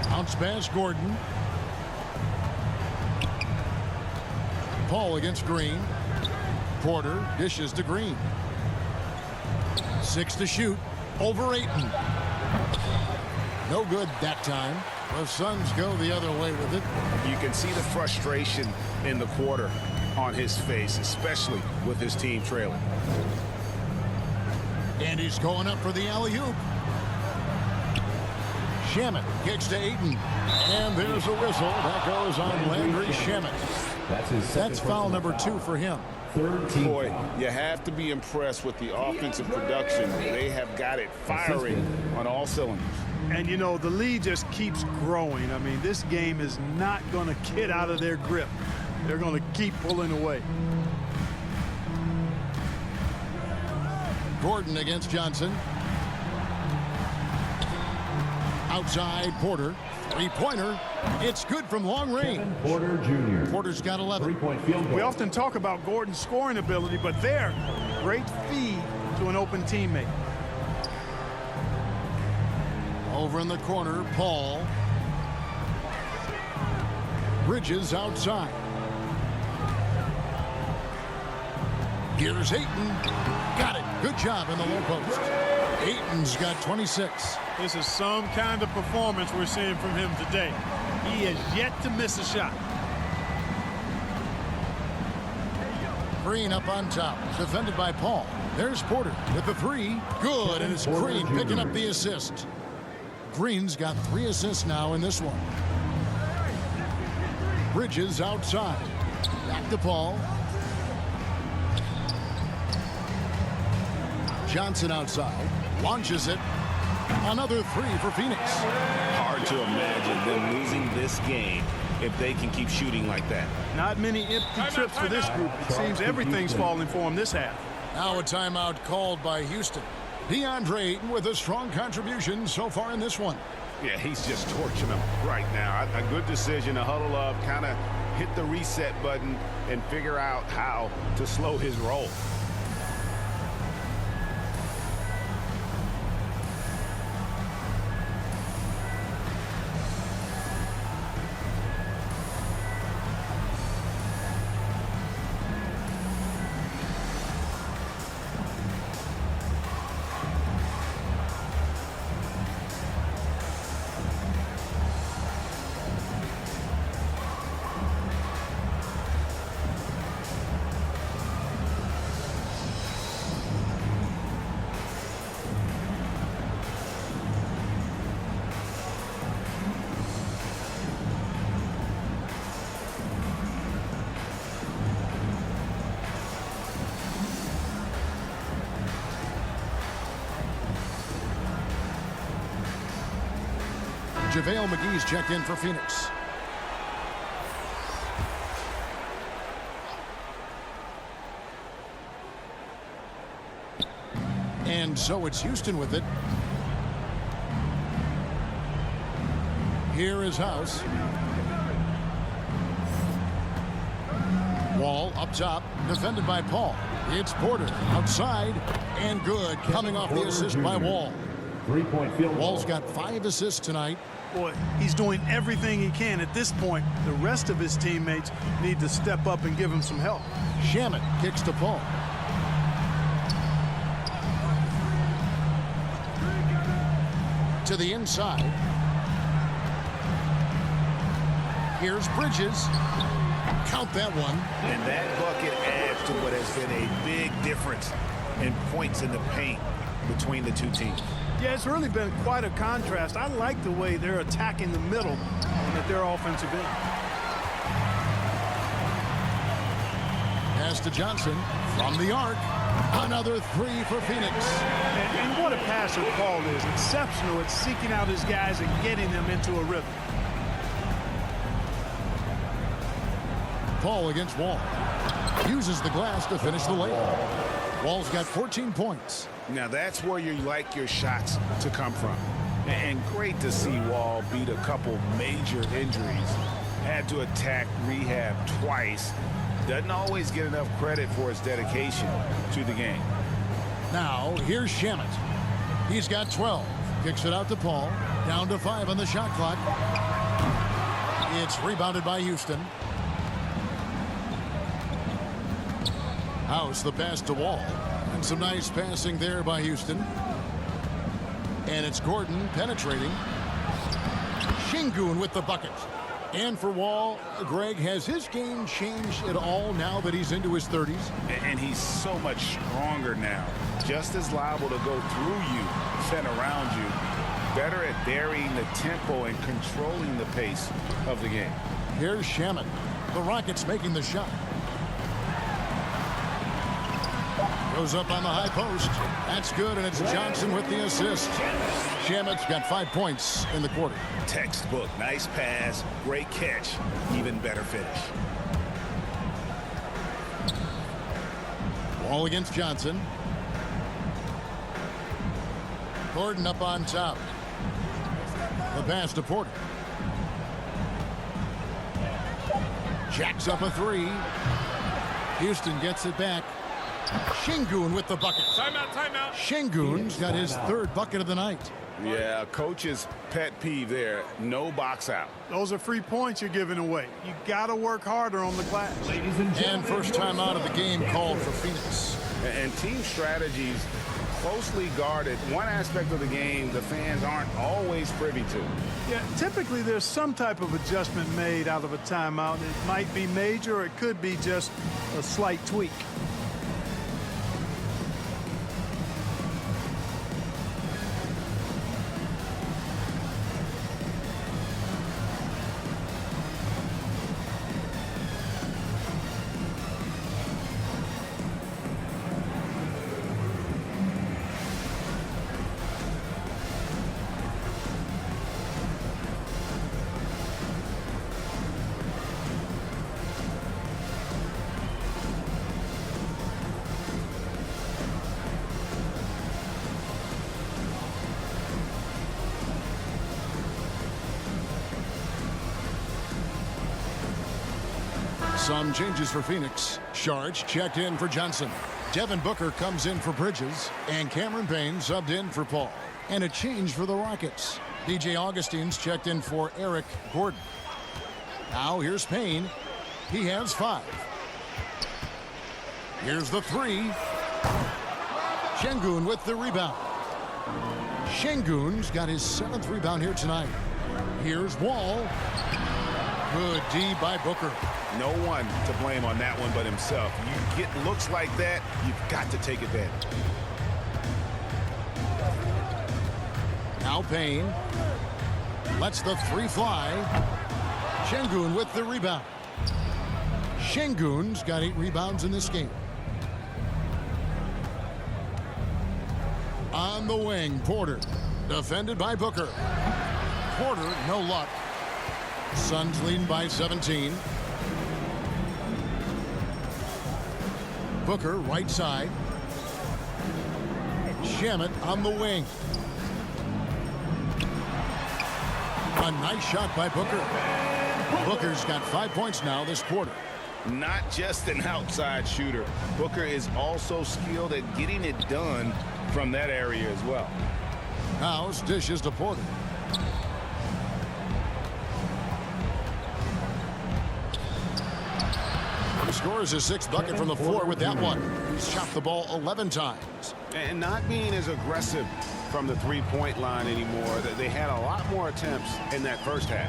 Bounce pass Gordon. Paul against Green. Porter dishes to Green. 6 to shoot. Over Ayton. No good that time. The Suns go the other way with it. You can see the frustration in the quarter on his face, especially with his team trailing. And he's going up for the alley-oop. Shamet kicks to Ayton. And there's a whistle. That goes on Landry Shamet. That's foul number 2 for him. Boy, you have to be impressed with the offensive production. They have got it firing on all cylinders. And, you know, the lead just keeps growing. I mean, this game is not going to get out of their grip. They're going to keep pulling away. Gordon against Johnson. Outside Porter. 3-pointer. It's good from long range. Porter Jr. Porter's got 11. 3-point field goal. We often talk about Gordon's scoring ability, but they're great feed to an open teammate. Over in the corner, Paul. Bridges outside. Here's Ayton. Got it. Good job in the low post. Ayton's got 26. This is some kind of performance we're seeing from him today. He has yet to miss a shot. Green up on top. Defended by Paul. There's Porter with the 3. Good, and it's Green picking up the assist. Green's got 3 assists now in this one. Bridges outside. Back to Paul. Johnson outside. Launches it. Another three for Phoenix. Hard to imagine them losing this game if they can keep shooting like that. Not many empty trips for this group. It seems everything's falling for them this half. Now a timeout called by Houston. Deandre Ayton with a strong contribution so far in this one. Yeah, he's just torching them right now. A good decision to huddle up, kind of hit the reset button, and figure out how to slow his roll. JaVale McGee's checked in for Phoenix. And so it's Houston with it. Here is House. Wall up top, defended by Paul. It's Porter outside and good, coming off the assist by Wall. 3-point field goal. Wall's got 5 assists tonight. Boy, he's doing everything he can. At this point, the rest of his teammates need to step up and give him some help. Shamet kicks to Paul. To the inside. Here's Bridges. Count that one. And that bucket adds to what has been a big difference in points in the paint between the two teams. Yeah, it's really been quite a contrast. I like the way they're attacking the middle and at their offensive end. Pass to Johnson from the arc. Another three for Phoenix. And what a passer Paul is. Exceptional at seeking out his guys and getting them into a rhythm. Paul against Wall. Uses the glass to finish the layup. Wall's got 14 points. Now that's where you like your shots to come from. And great to see Wall beat a couple major injuries. Had to attack rehab twice. Doesn't always get enough credit for his dedication to the game. Now here's Shamet. He's got 12. Kicks it out to Paul. Down to 5 on the shot clock. It's rebounded by Houston. House the pass to Wall. And some nice passing there by Houston. And it's Gordon penetrating. Şengün with the bucket. And for Wall, Greg, has his game changed at all now that he's into his 30s? And he's so much stronger now. Just as liable to go through you than around you. Better at varying the tempo and controlling the pace of the game. Here's Shamet. The Rockets making the shot. Goes up on the high post. That's good, and it's Johnson with the assist. Shamet's got 5 points in the quarter. Textbook. Nice pass. Great catch. Even better finish. Wall against Johnson. Gordon up on top. The pass to Porter. Jacks up a three. Houston gets it back. Şengün with the bucket. Timeout, timeout. Şengün's got his 3rd bucket of the night. Yeah, coach's pet peeve there. No box out. Those are free points you're giving away. You got to work harder on the glass. And first time out of the game called for Phoenix. And team strategies closely guarded. One aspect of the game the fans aren't always privy to. Yeah, typically there's some type of adjustment made out of a timeout. It might be major or it could be just a slight tweak. Some changes for Phoenix. Sharge checked in for Johnson. Devin Booker comes in for Bridges. And Cameron Payne subbed in for Paul. And a change for the Rockets. DJ Augustine's checked in for Eric Gordon. Now here's Payne. He has 5. Here's the 3. Şengün with the rebound. Şengün's got his 7th rebound here tonight. Here's Wall. Good D by Booker. No one to blame on that one but himself. You get looks like that, you've got to take advantage. Now Payne lets the 3 fly. Şengün with the rebound. Şengün's got 8 rebounds in this game. On the wing, Porter. Defended by Booker. Porter, no luck. Suns leading by 17. Booker, right side. Shamet on the wing. A nice shot by Booker. Booker's got 5 points now this quarter. Not just an outside shooter. Booker is also skilled at getting it done from that area as well. House dishes to Porter. He scores his 6th bucket from the floor with that one. He's shot the ball 11 times. And not being as aggressive from the three-point line anymore. They had a lot more attempts in that first half.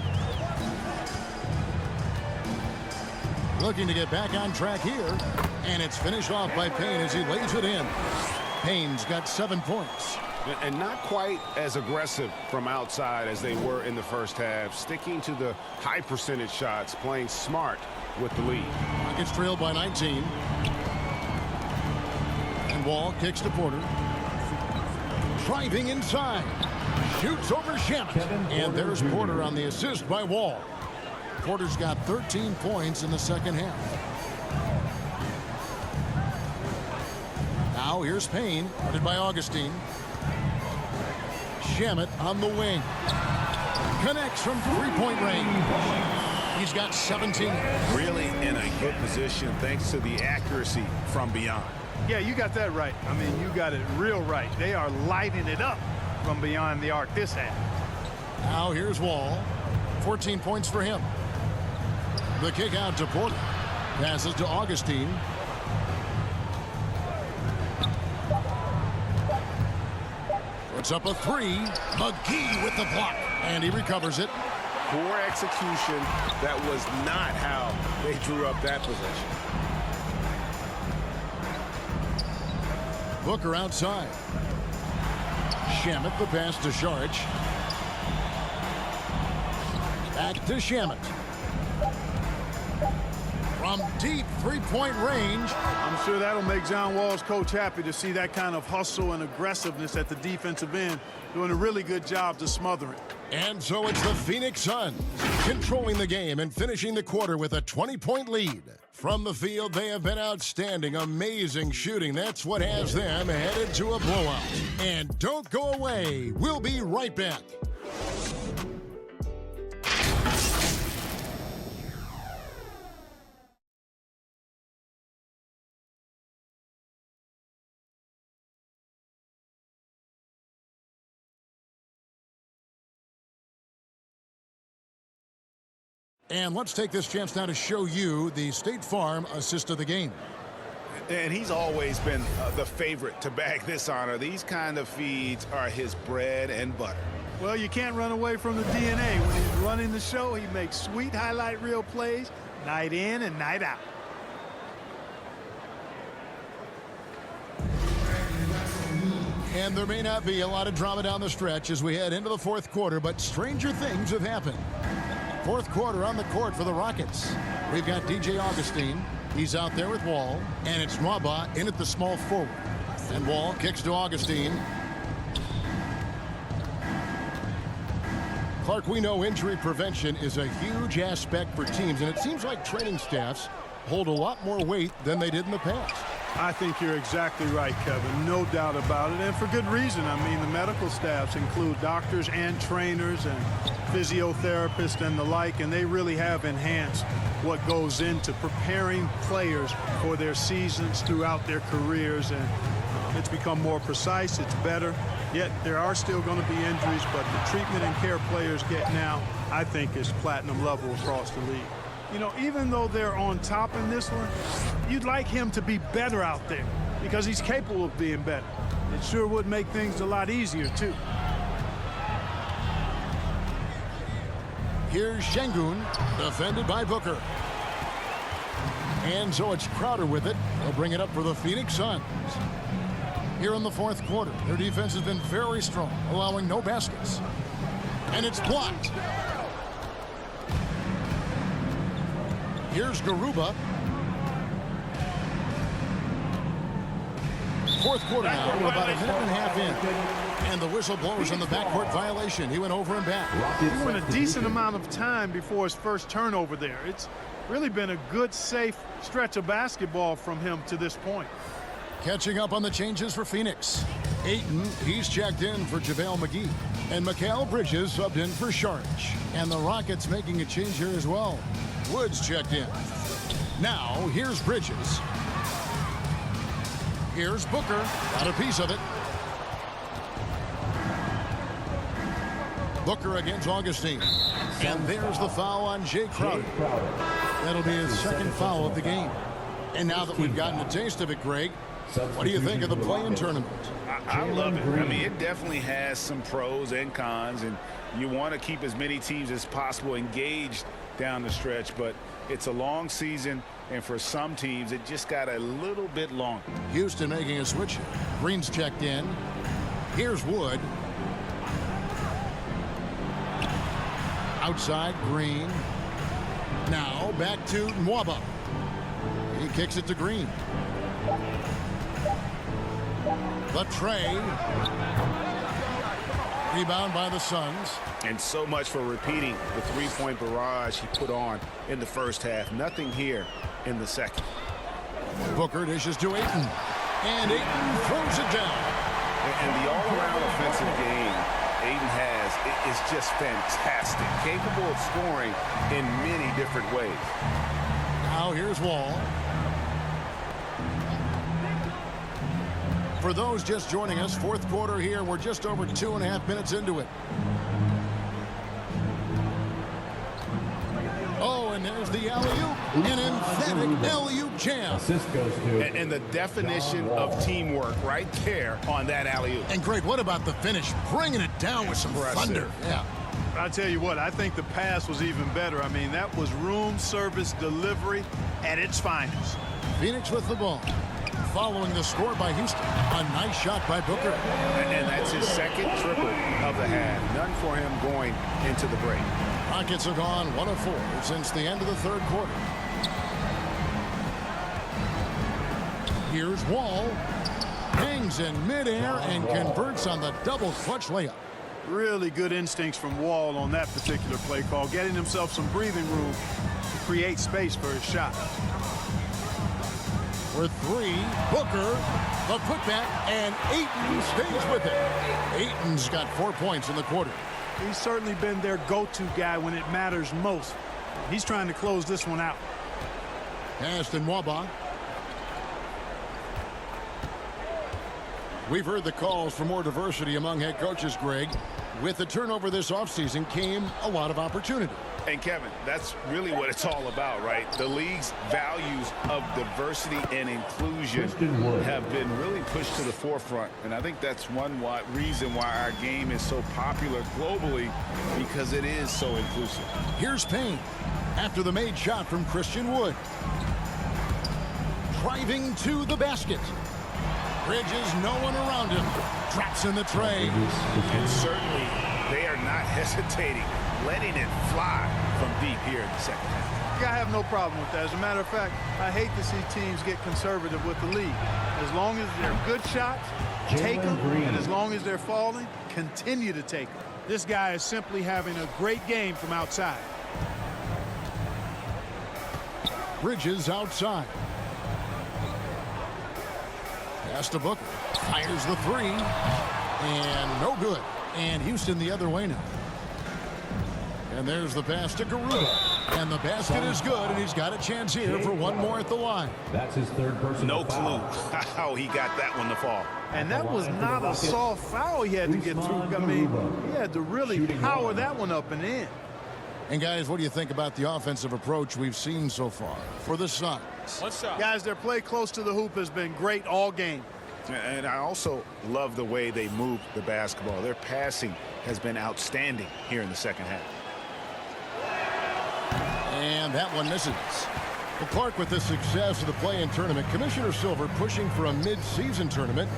Looking to get back on track here. And it's finished off by Payne as he lays it in. Payne's got 7 points. And not quite as aggressive from outside as they were in the first half. Sticking to the high percentage shots, playing smart with the lead. Rockets trailed by 19. And Wall kicks to Porter. Driving inside. Shoots over Shamet. And there's Porter on the assist by Wall. Porter's got 13 points in the second half. Now here's Payne, guarded by Augustine. Shamet on the wing. Connects from 3-point range. He's got 17. Really in a good position thanks to the accuracy from beyond. Yeah, you got that right. I mean, you got it real right. They are lighting it up from beyond the arc this half. Now here's Wall. 14 points for him. The kick out to Porter. Passes to Augustine. Puts up a 3. McGee with the block. And he recovers it. Poor execution. That was not how they drew up that possession. Booker outside. Shamet the pass to Sharge. Back to Shamet. From deep 3-point range. I'm sure that'll make John Wall's coach happy to see that kind of hustle and aggressiveness at the defensive end. Doing a really good job to smother it. And so it's the Phoenix Suns controlling the game and finishing the quarter with a 20-point lead. From the field, they have been outstanding. Amazing shooting. That's what has them headed to a blowout. And don't go away. We'll be right back. And let's take this chance now to show you the State Farm assist of the game. And he's always been the favorite to bag this honor. These kind of feeds are his bread and butter. Well, you can't run away from the DNA. When he's running the show, he makes sweet highlight reel plays night in and night out. And there may not be a lot of drama down the stretch as we head into the fourth quarter, but stranger things have happened. Fourth quarter on the court for the Rockets. We've got DJ Augustine. He's out there with Wall. And it's Nwaba in at the small forward. And Wall kicks to Augustine. Clark, we know injury prevention is a huge aspect for teams, and it seems like training staffs hold a lot more weight than they did in the past. I think you're exactly right, Kevin. No doubt about it, and for good reason. I mean, the medical staffs include doctors and trainers and physiotherapists and the like, and they really have enhanced what goes into preparing players for their seasons throughout their careers, and it's become more precise, it's better. Yet there are still going to be injuries, but the treatment and care players get now, I think, is platinum level across the league. You know, even though they're on top in this one, you'd like him to be better out there because he's capable of being better. It sure would make things a lot easier, too. Here's Şengün, defended by Booker. And so it's Crowder with it. They'll bring it up for the Phoenix Suns. Here in the fourth quarter, their defense has been very strong, allowing no baskets. And it's blocked. Here's Garuba. Fourth quarter now, we're about a minute and a half in. And the whistle blows on the backcourt violation. He went over and back. He went a decent amount of time before his first turnover there. It's really been a good, safe stretch of basketball from him to this point. Catching up on the changes for Phoenix. Ayton, he's checked in for JaVale McGee. And Mikal Bridges subbed in for Saric. And the Rockets making a change here as well. Woods checked in. Now, here's Bridges. Here's Booker. Got a piece of it. Booker against Augustine. And there's the foul on Jay Crowder. That'll be his second foul of the game. And now that we've gotten a taste of it, Greg, what do you think of the play-in tournament? I love it. I mean, it definitely has some pros and cons, and you want to keep as many teams as possible engaged down the stretch, but it's a long season, and for some teams, it just got a little bit longer. Houston making a switch. Green's checked in. Here's Wood. Outside, Green. Now back to Nwaba. He kicks it to Green. The tray. Rebound by the Suns. And so much for repeating the three-point barrage he put on in the first half. Nothing here in the second. Booker dishes to Ayton. And Ayton throws it down. And the all-around offensive game Ayton has is just fantastic. Capable of scoring in many different ways. Now here's Wall. For those just joining us, fourth quarter here. We're just over 2.5 minutes into it. Oh, and there's the alley-oop. An emphatic alley-oop jam. And the definition of teamwork right there on that alley-oop. And Greg, what about the finish? Bringing it down with some thunder. Yeah. I'll tell you what, I think the pass was even better. I mean, that was room service delivery at its finest. Phoenix with the ball. Following the score by Houston. A nice shot by Booker. And that's his second triple of the half. None for him going into the break. Rockets have gone 1 of 4 since the end of the third quarter. Here's Wall. Hangs in midair and converts on the double clutch layup. Really good instincts from Wall on that particular play call, getting himself some breathing room to create space for his shot. For 3, Booker, the putback, and Ayton stays with it. Ayton's got 4 points in the quarter. He's certainly been their go-to guy when it matters most. He's trying to close this one out. Pass to Nwaba. We've heard the calls for more diversity among head coaches, Greg. With the turnover this offseason came a lot of opportunity. And Kevin, that's really what it's all about, right? The league's values of diversity and inclusion have been really pushed to the forefront. And I think that's one reason why our game is so popular globally, because it is so inclusive. Here's Payne after the made shot from Christian Wood. Driving to the basket. Bridges, no one around him. Traps in the tray. And certainly they are not hesitating, letting it fly from deep here in the second half. Yeah, I have no problem with that. As a matter of fact, I hate to see teams get conservative with the lead. As long as they're good shots, take them. And as long as they're falling, continue to take them. This guy is simply having a great game from outside. Bridges outside. Pass to Booker. Fires the 3. And no good. And Houston the other way now. And there's the pass to Garuba. And the basket is good, and he's got a chance here for one more at the line. That's his third personal No foul. clue how he got that one to fall. And that was not a soft foul he had to get through. I mean, he had to really power that one up and in. And, guys, what do you think about the offensive approach we've seen so far for the Suns? One shot. Guys, their play close to the hoop has been great all game. And I also love the way they move the basketball. Their passing has been outstanding here in the second half. And that one misses. Well, Clark, with the success of the play-in tournament, Commissioner Silver pushing for a mid-season tournament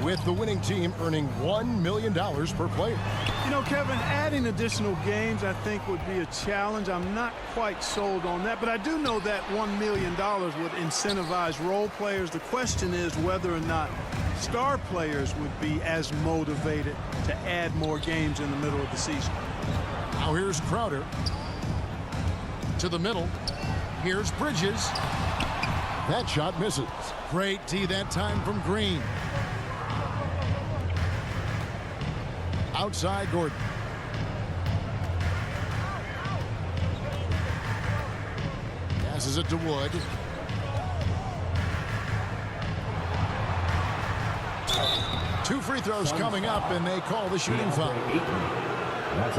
with the winning team earning $1 million per player. You know, Kevin, adding additional games I think would be a challenge. I'm not quite sold on that, but I do know that $1 million would incentivize role players. The question is whether or not star players would be as motivated to add more games in the middle of the season. Now here's Crowder to the middle. Here's Bridges. That shot misses. Great D that time from Green. Outside Gordon. Passes it to Wood. Two free throws coming up, and they call the shooting foul.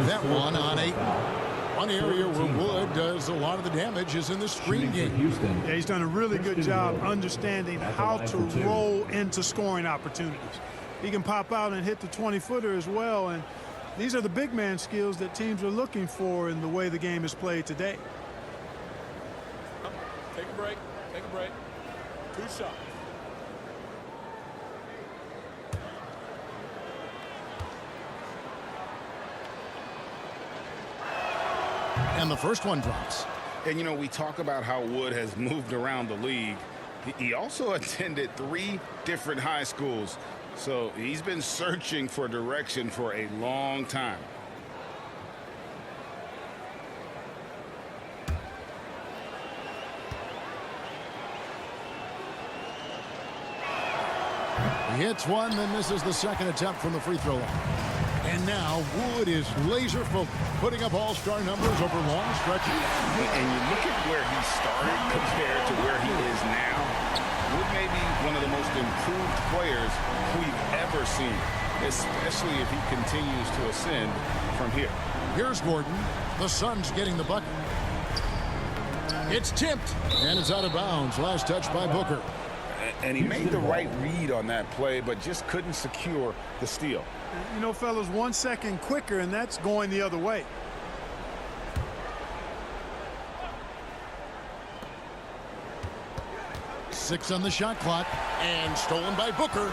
That one on Ayton. One area where Wood does a lot of the damage is in the screen game. Yeah, he's done a really good job understanding how to roll into scoring opportunities. He can pop out and hit the 20-footer as well, and these are the big man skills that teams are looking for in the way the game is played today. Take a break. Take a break. 2 shots. And the first one drops. And, you know, we talk about how Wood has moved around the league. He also attended 3 different high schools. So he's been searching for direction for a long time. He hits one, then misses the second attempt from the free throw line. And now Wood is laser focused, putting up all-star numbers over long stretches. And you look at where he started compared to where he is now. Wood may be one of the most improved players we've ever seen, especially if he continues to ascend from here. Here's Gordon. The Suns getting the bucket. It's tipped, and it's out of bounds. Last touch by Booker. And he made the right read on that play, but just couldn't secure the steal. You know, fellas, 1 second quicker, and that's going the other way. Six on the shot clock, and stolen by Booker.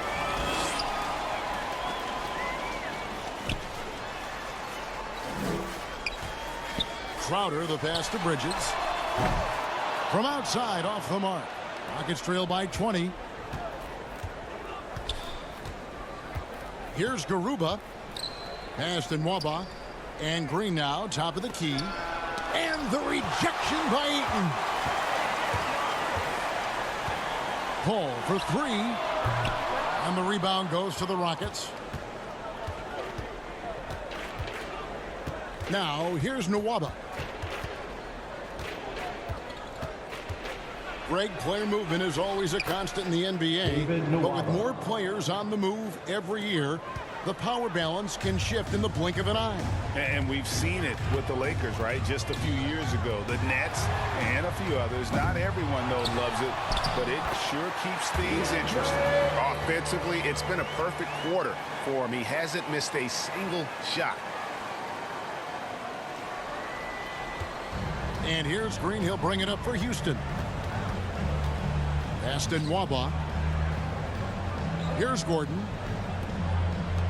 Crowder, the pass to Bridges. From outside, off the mark. Rockets trail by 20. Here's Garuba. Pass to Nwaba. And Green now, top of the key. And the rejection by Ayton. Paul for 3. And the rebound goes to the Rockets. Now, here's Nwaba. Greg, player movement is always a constant in the NBA, but with more players on the move every year, the power balance can shift in the blink of an eye. And we've seen it with the Lakers, right? Just a few years ago. The Nets and a few others. Not everyone, though, loves it, but it sure keeps things interesting. Offensively, it's been a perfect quarter for him. He hasn't missed a single shot. And here's Green. He'll bring it up for Houston. Pass to Nwaba. Here's Gordon.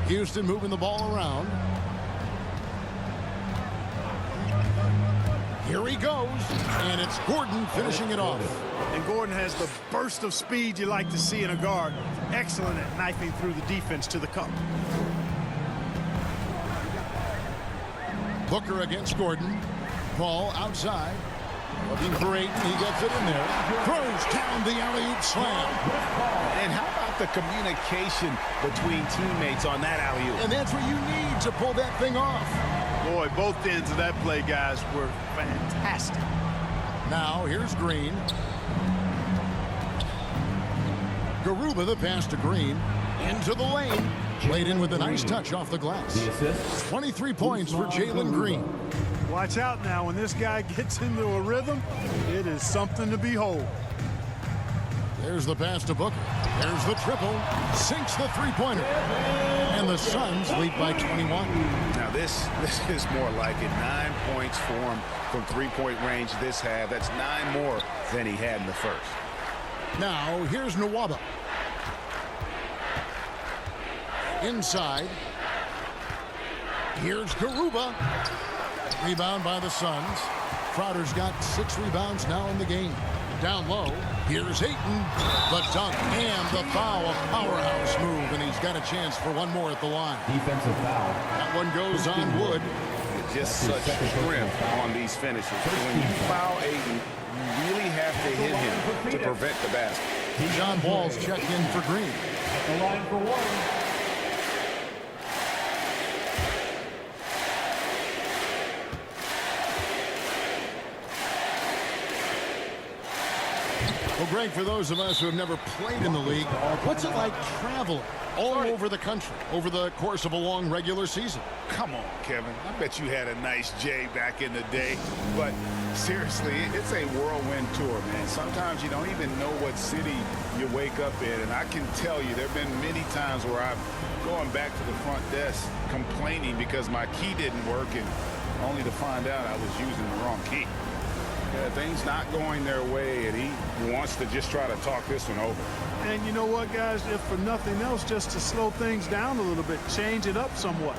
Houston moving the ball around. Here he goes, and it's Gordon finishing it off. And Gordon has the burst of speed you like to see in a guard. Excellent at knifing through the defense to the cup. Booker against Gordon. Ball outside. Looking for Ayton. He gets it in there. Throws down the alley-oop slam. And how about the communication between teammates on that alley-oop? And that's what you need to pull that thing off. Boy, both ends of that play, guys, were fantastic. Now here's Green. Garuba the pass to Green. Into the lane. Played in with a nice touch off the glass. 23 points for Jaylen Green. Watch out now. When this guy gets into a rhythm, it is something to behold. There's the pass to Booker. There's the triple. Sinks the three-pointer. And the Suns lead by 21. Now this is more like it. 9 points for him from three-point range this half. That's 9 more than he had in the first. Now here's Nwaba. Inside. Here's Garuba. Rebound by the Suns. Crowder's got 6 rebounds now in the game. Down low, here's Ayton. The dunk and the foul. A powerhouse move, and he's got a chance for one more at the line. Defensive foul. That one goes on Wood. Just such strength on these finishes. When you foul Ayton, you really have to hit him to prevent the basket. John Wall's checked in for Green. At the line for one. Well, Greg, for those of us who have never played in the league, what's it like traveling all over the country over the course of a long regular season? Come on, Kevin. I bet you had a nice J back in the day. But seriously, it's a whirlwind tour, man. Sometimes you don't even know what city you wake up in. And I can tell you there have been many times where I'm going back to the front desk complaining because my key didn't work, and only to find out I was using the wrong key. Yeah, things not going their way, and he wants to just try to talk this one over. And you know what, guys? If for nothing else, just to slow things down a little bit, change it up somewhat.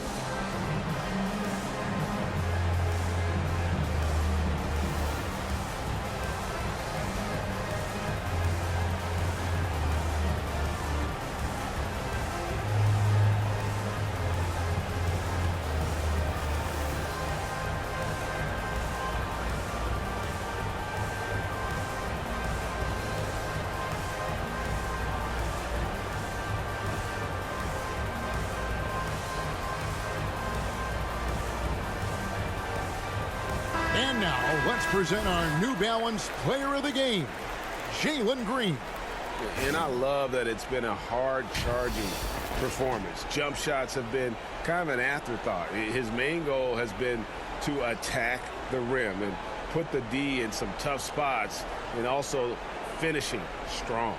And now, let's present our New Balance Player of the Game, Jaylen Green. And I love that it's been a hard-charging performance. Jump shots have been kind of an afterthought. His main goal has been to attack the rim and put the D in some tough spots, and also finishing strong.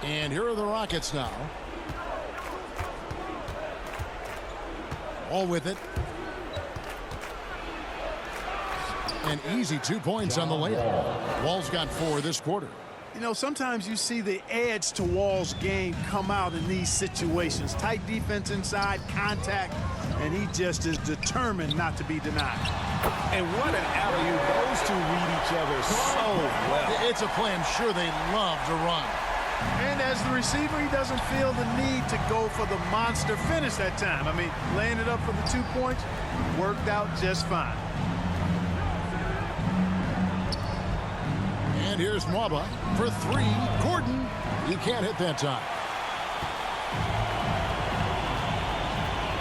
And here are the Rockets now. All with it. An easy 2 points on the layup. Wall's got 4 this quarter. You know, sometimes you see the edge to Wall's game come out in these situations. Tight defense inside, contact, and he just is determined not to be denied. And what an alley-oop. Those two read each other so well. It's a play I'm sure they love to run. And as the receiver, he doesn't feel the need to go for the monster finish that time. I mean, laying it up for the 2 points worked out just fine. And here's Nwaba for 3. Gordon, he can't hit that time.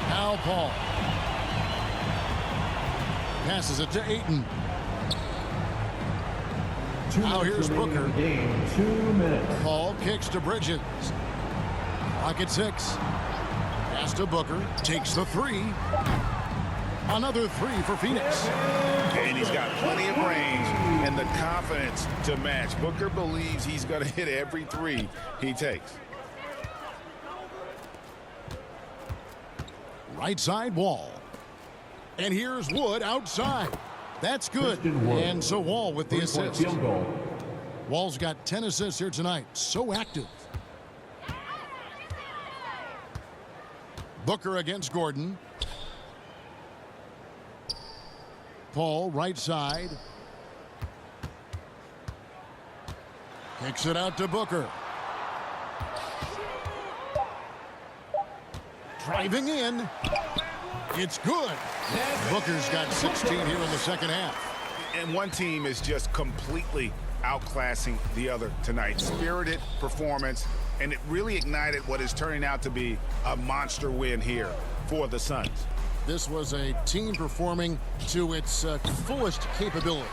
Now Paul. Passes it to Ayton. Now here's Booker. Game, 2 minutes. Paul kicks to Bridges. Clock at 6. Pass to Booker. Takes the 3. Another 3 for Phoenix. And he's got plenty of range and the confidence to match. Booker believes he's going to hit every 3 he takes. Right side Wall. And here's Wood outside. That's good. And so Wall with the assist. Wall's got 10 assists here tonight. So active. Booker against Gordon. Paul right side. Kicks it out to Booker. Driving in. It's good. Booker's got 16 here in the second half. And one team is just completely outclassing the other tonight. Spirited performance, and it really ignited what is turning out to be a monster win here for the Suns. This was a team performing to its fullest capability.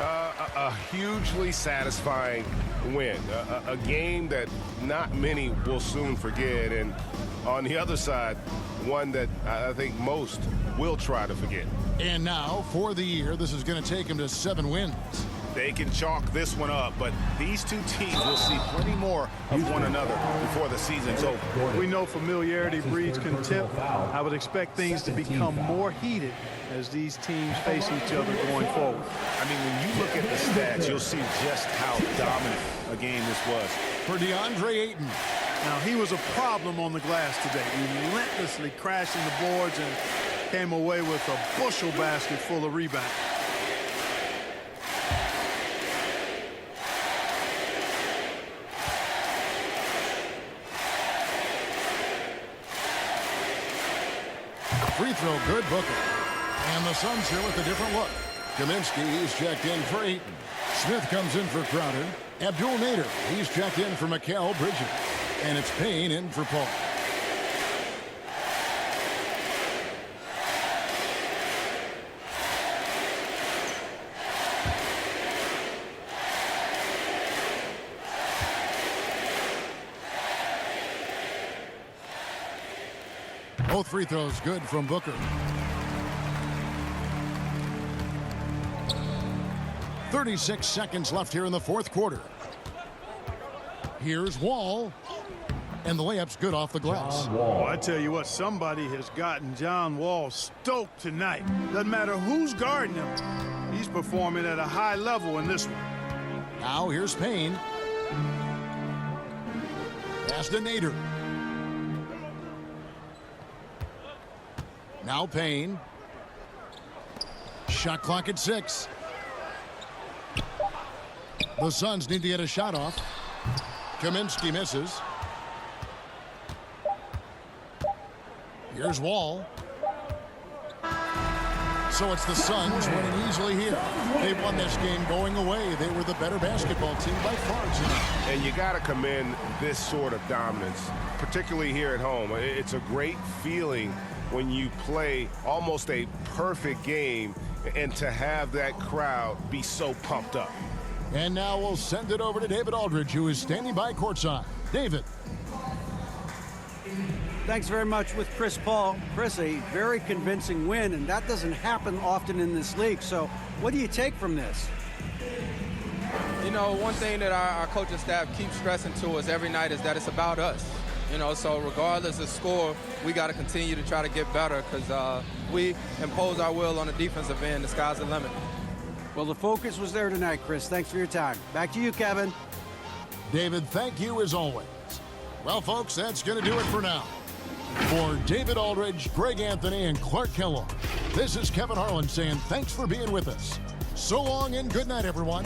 A hugely satisfying win. A game that not many will soon forget. And on the other side, one that I think most will try to forget. And now, for the year, this is going to take them to 7 wins. They can chalk this one up, but these two teams will see plenty more of one another before the season's over. We know familiarity breeds contempt. I would expect things to become more heated as these teams face each other going forward. I mean, when you look at the stats, you'll see just how dominant a game this was. For Deandre Ayton. Now, he was a problem on the glass today, relentlessly crashing the boards and came away with a bushel basket full of rebounds. Free throw good, Booker. And the Suns here with a different look. Kaminsky, he's checked in for Ayton. Smith comes in for Crowder. Abdul Nader, he's checked in for Mikal Bridges. And it's Payne in for Paul. Both free throws good from Booker. 36 seconds left here in the fourth quarter. Here's Wall. And the layup's good off the glass. Oh, I tell you what, somebody has gotten John Wall stoked tonight. Doesn't matter who's guarding him. He's performing at a high level in this one. Now here's Payne. Pass to Nader. Now Payne. Shot clock at 6. The Suns need to get a shot off. Kaminsky misses. Here's Wall. So it's the Suns winning easily here. They won this game going away. They were the better basketball team by far tonight. And you got to commend this sort of dominance, particularly here at home. It's a great feeling when you play almost a perfect game and to have that crowd be so pumped up. And now we'll send it over to David Aldridge, who is standing by courtside. David. Thanks very much with Chris Paul. Chris, a very convincing win, and that doesn't happen often in this league. So what do you take from this? You know, one thing that our coaching staff keeps stressing to us every night is that it's about us. You know, so regardless of score, we got to continue to try to get better because we impose our will on the defensive end. The sky's the limit. Well, the focus was there tonight, Chris. Thanks for your time. Back to you, Kevin. David, thank you as always. Well, folks, that's going to do it for now. For David Aldridge, Greg Anthony, and Clark Kellogg, this is Kevin Harlan saying thanks for being with us. So long and good night, everyone.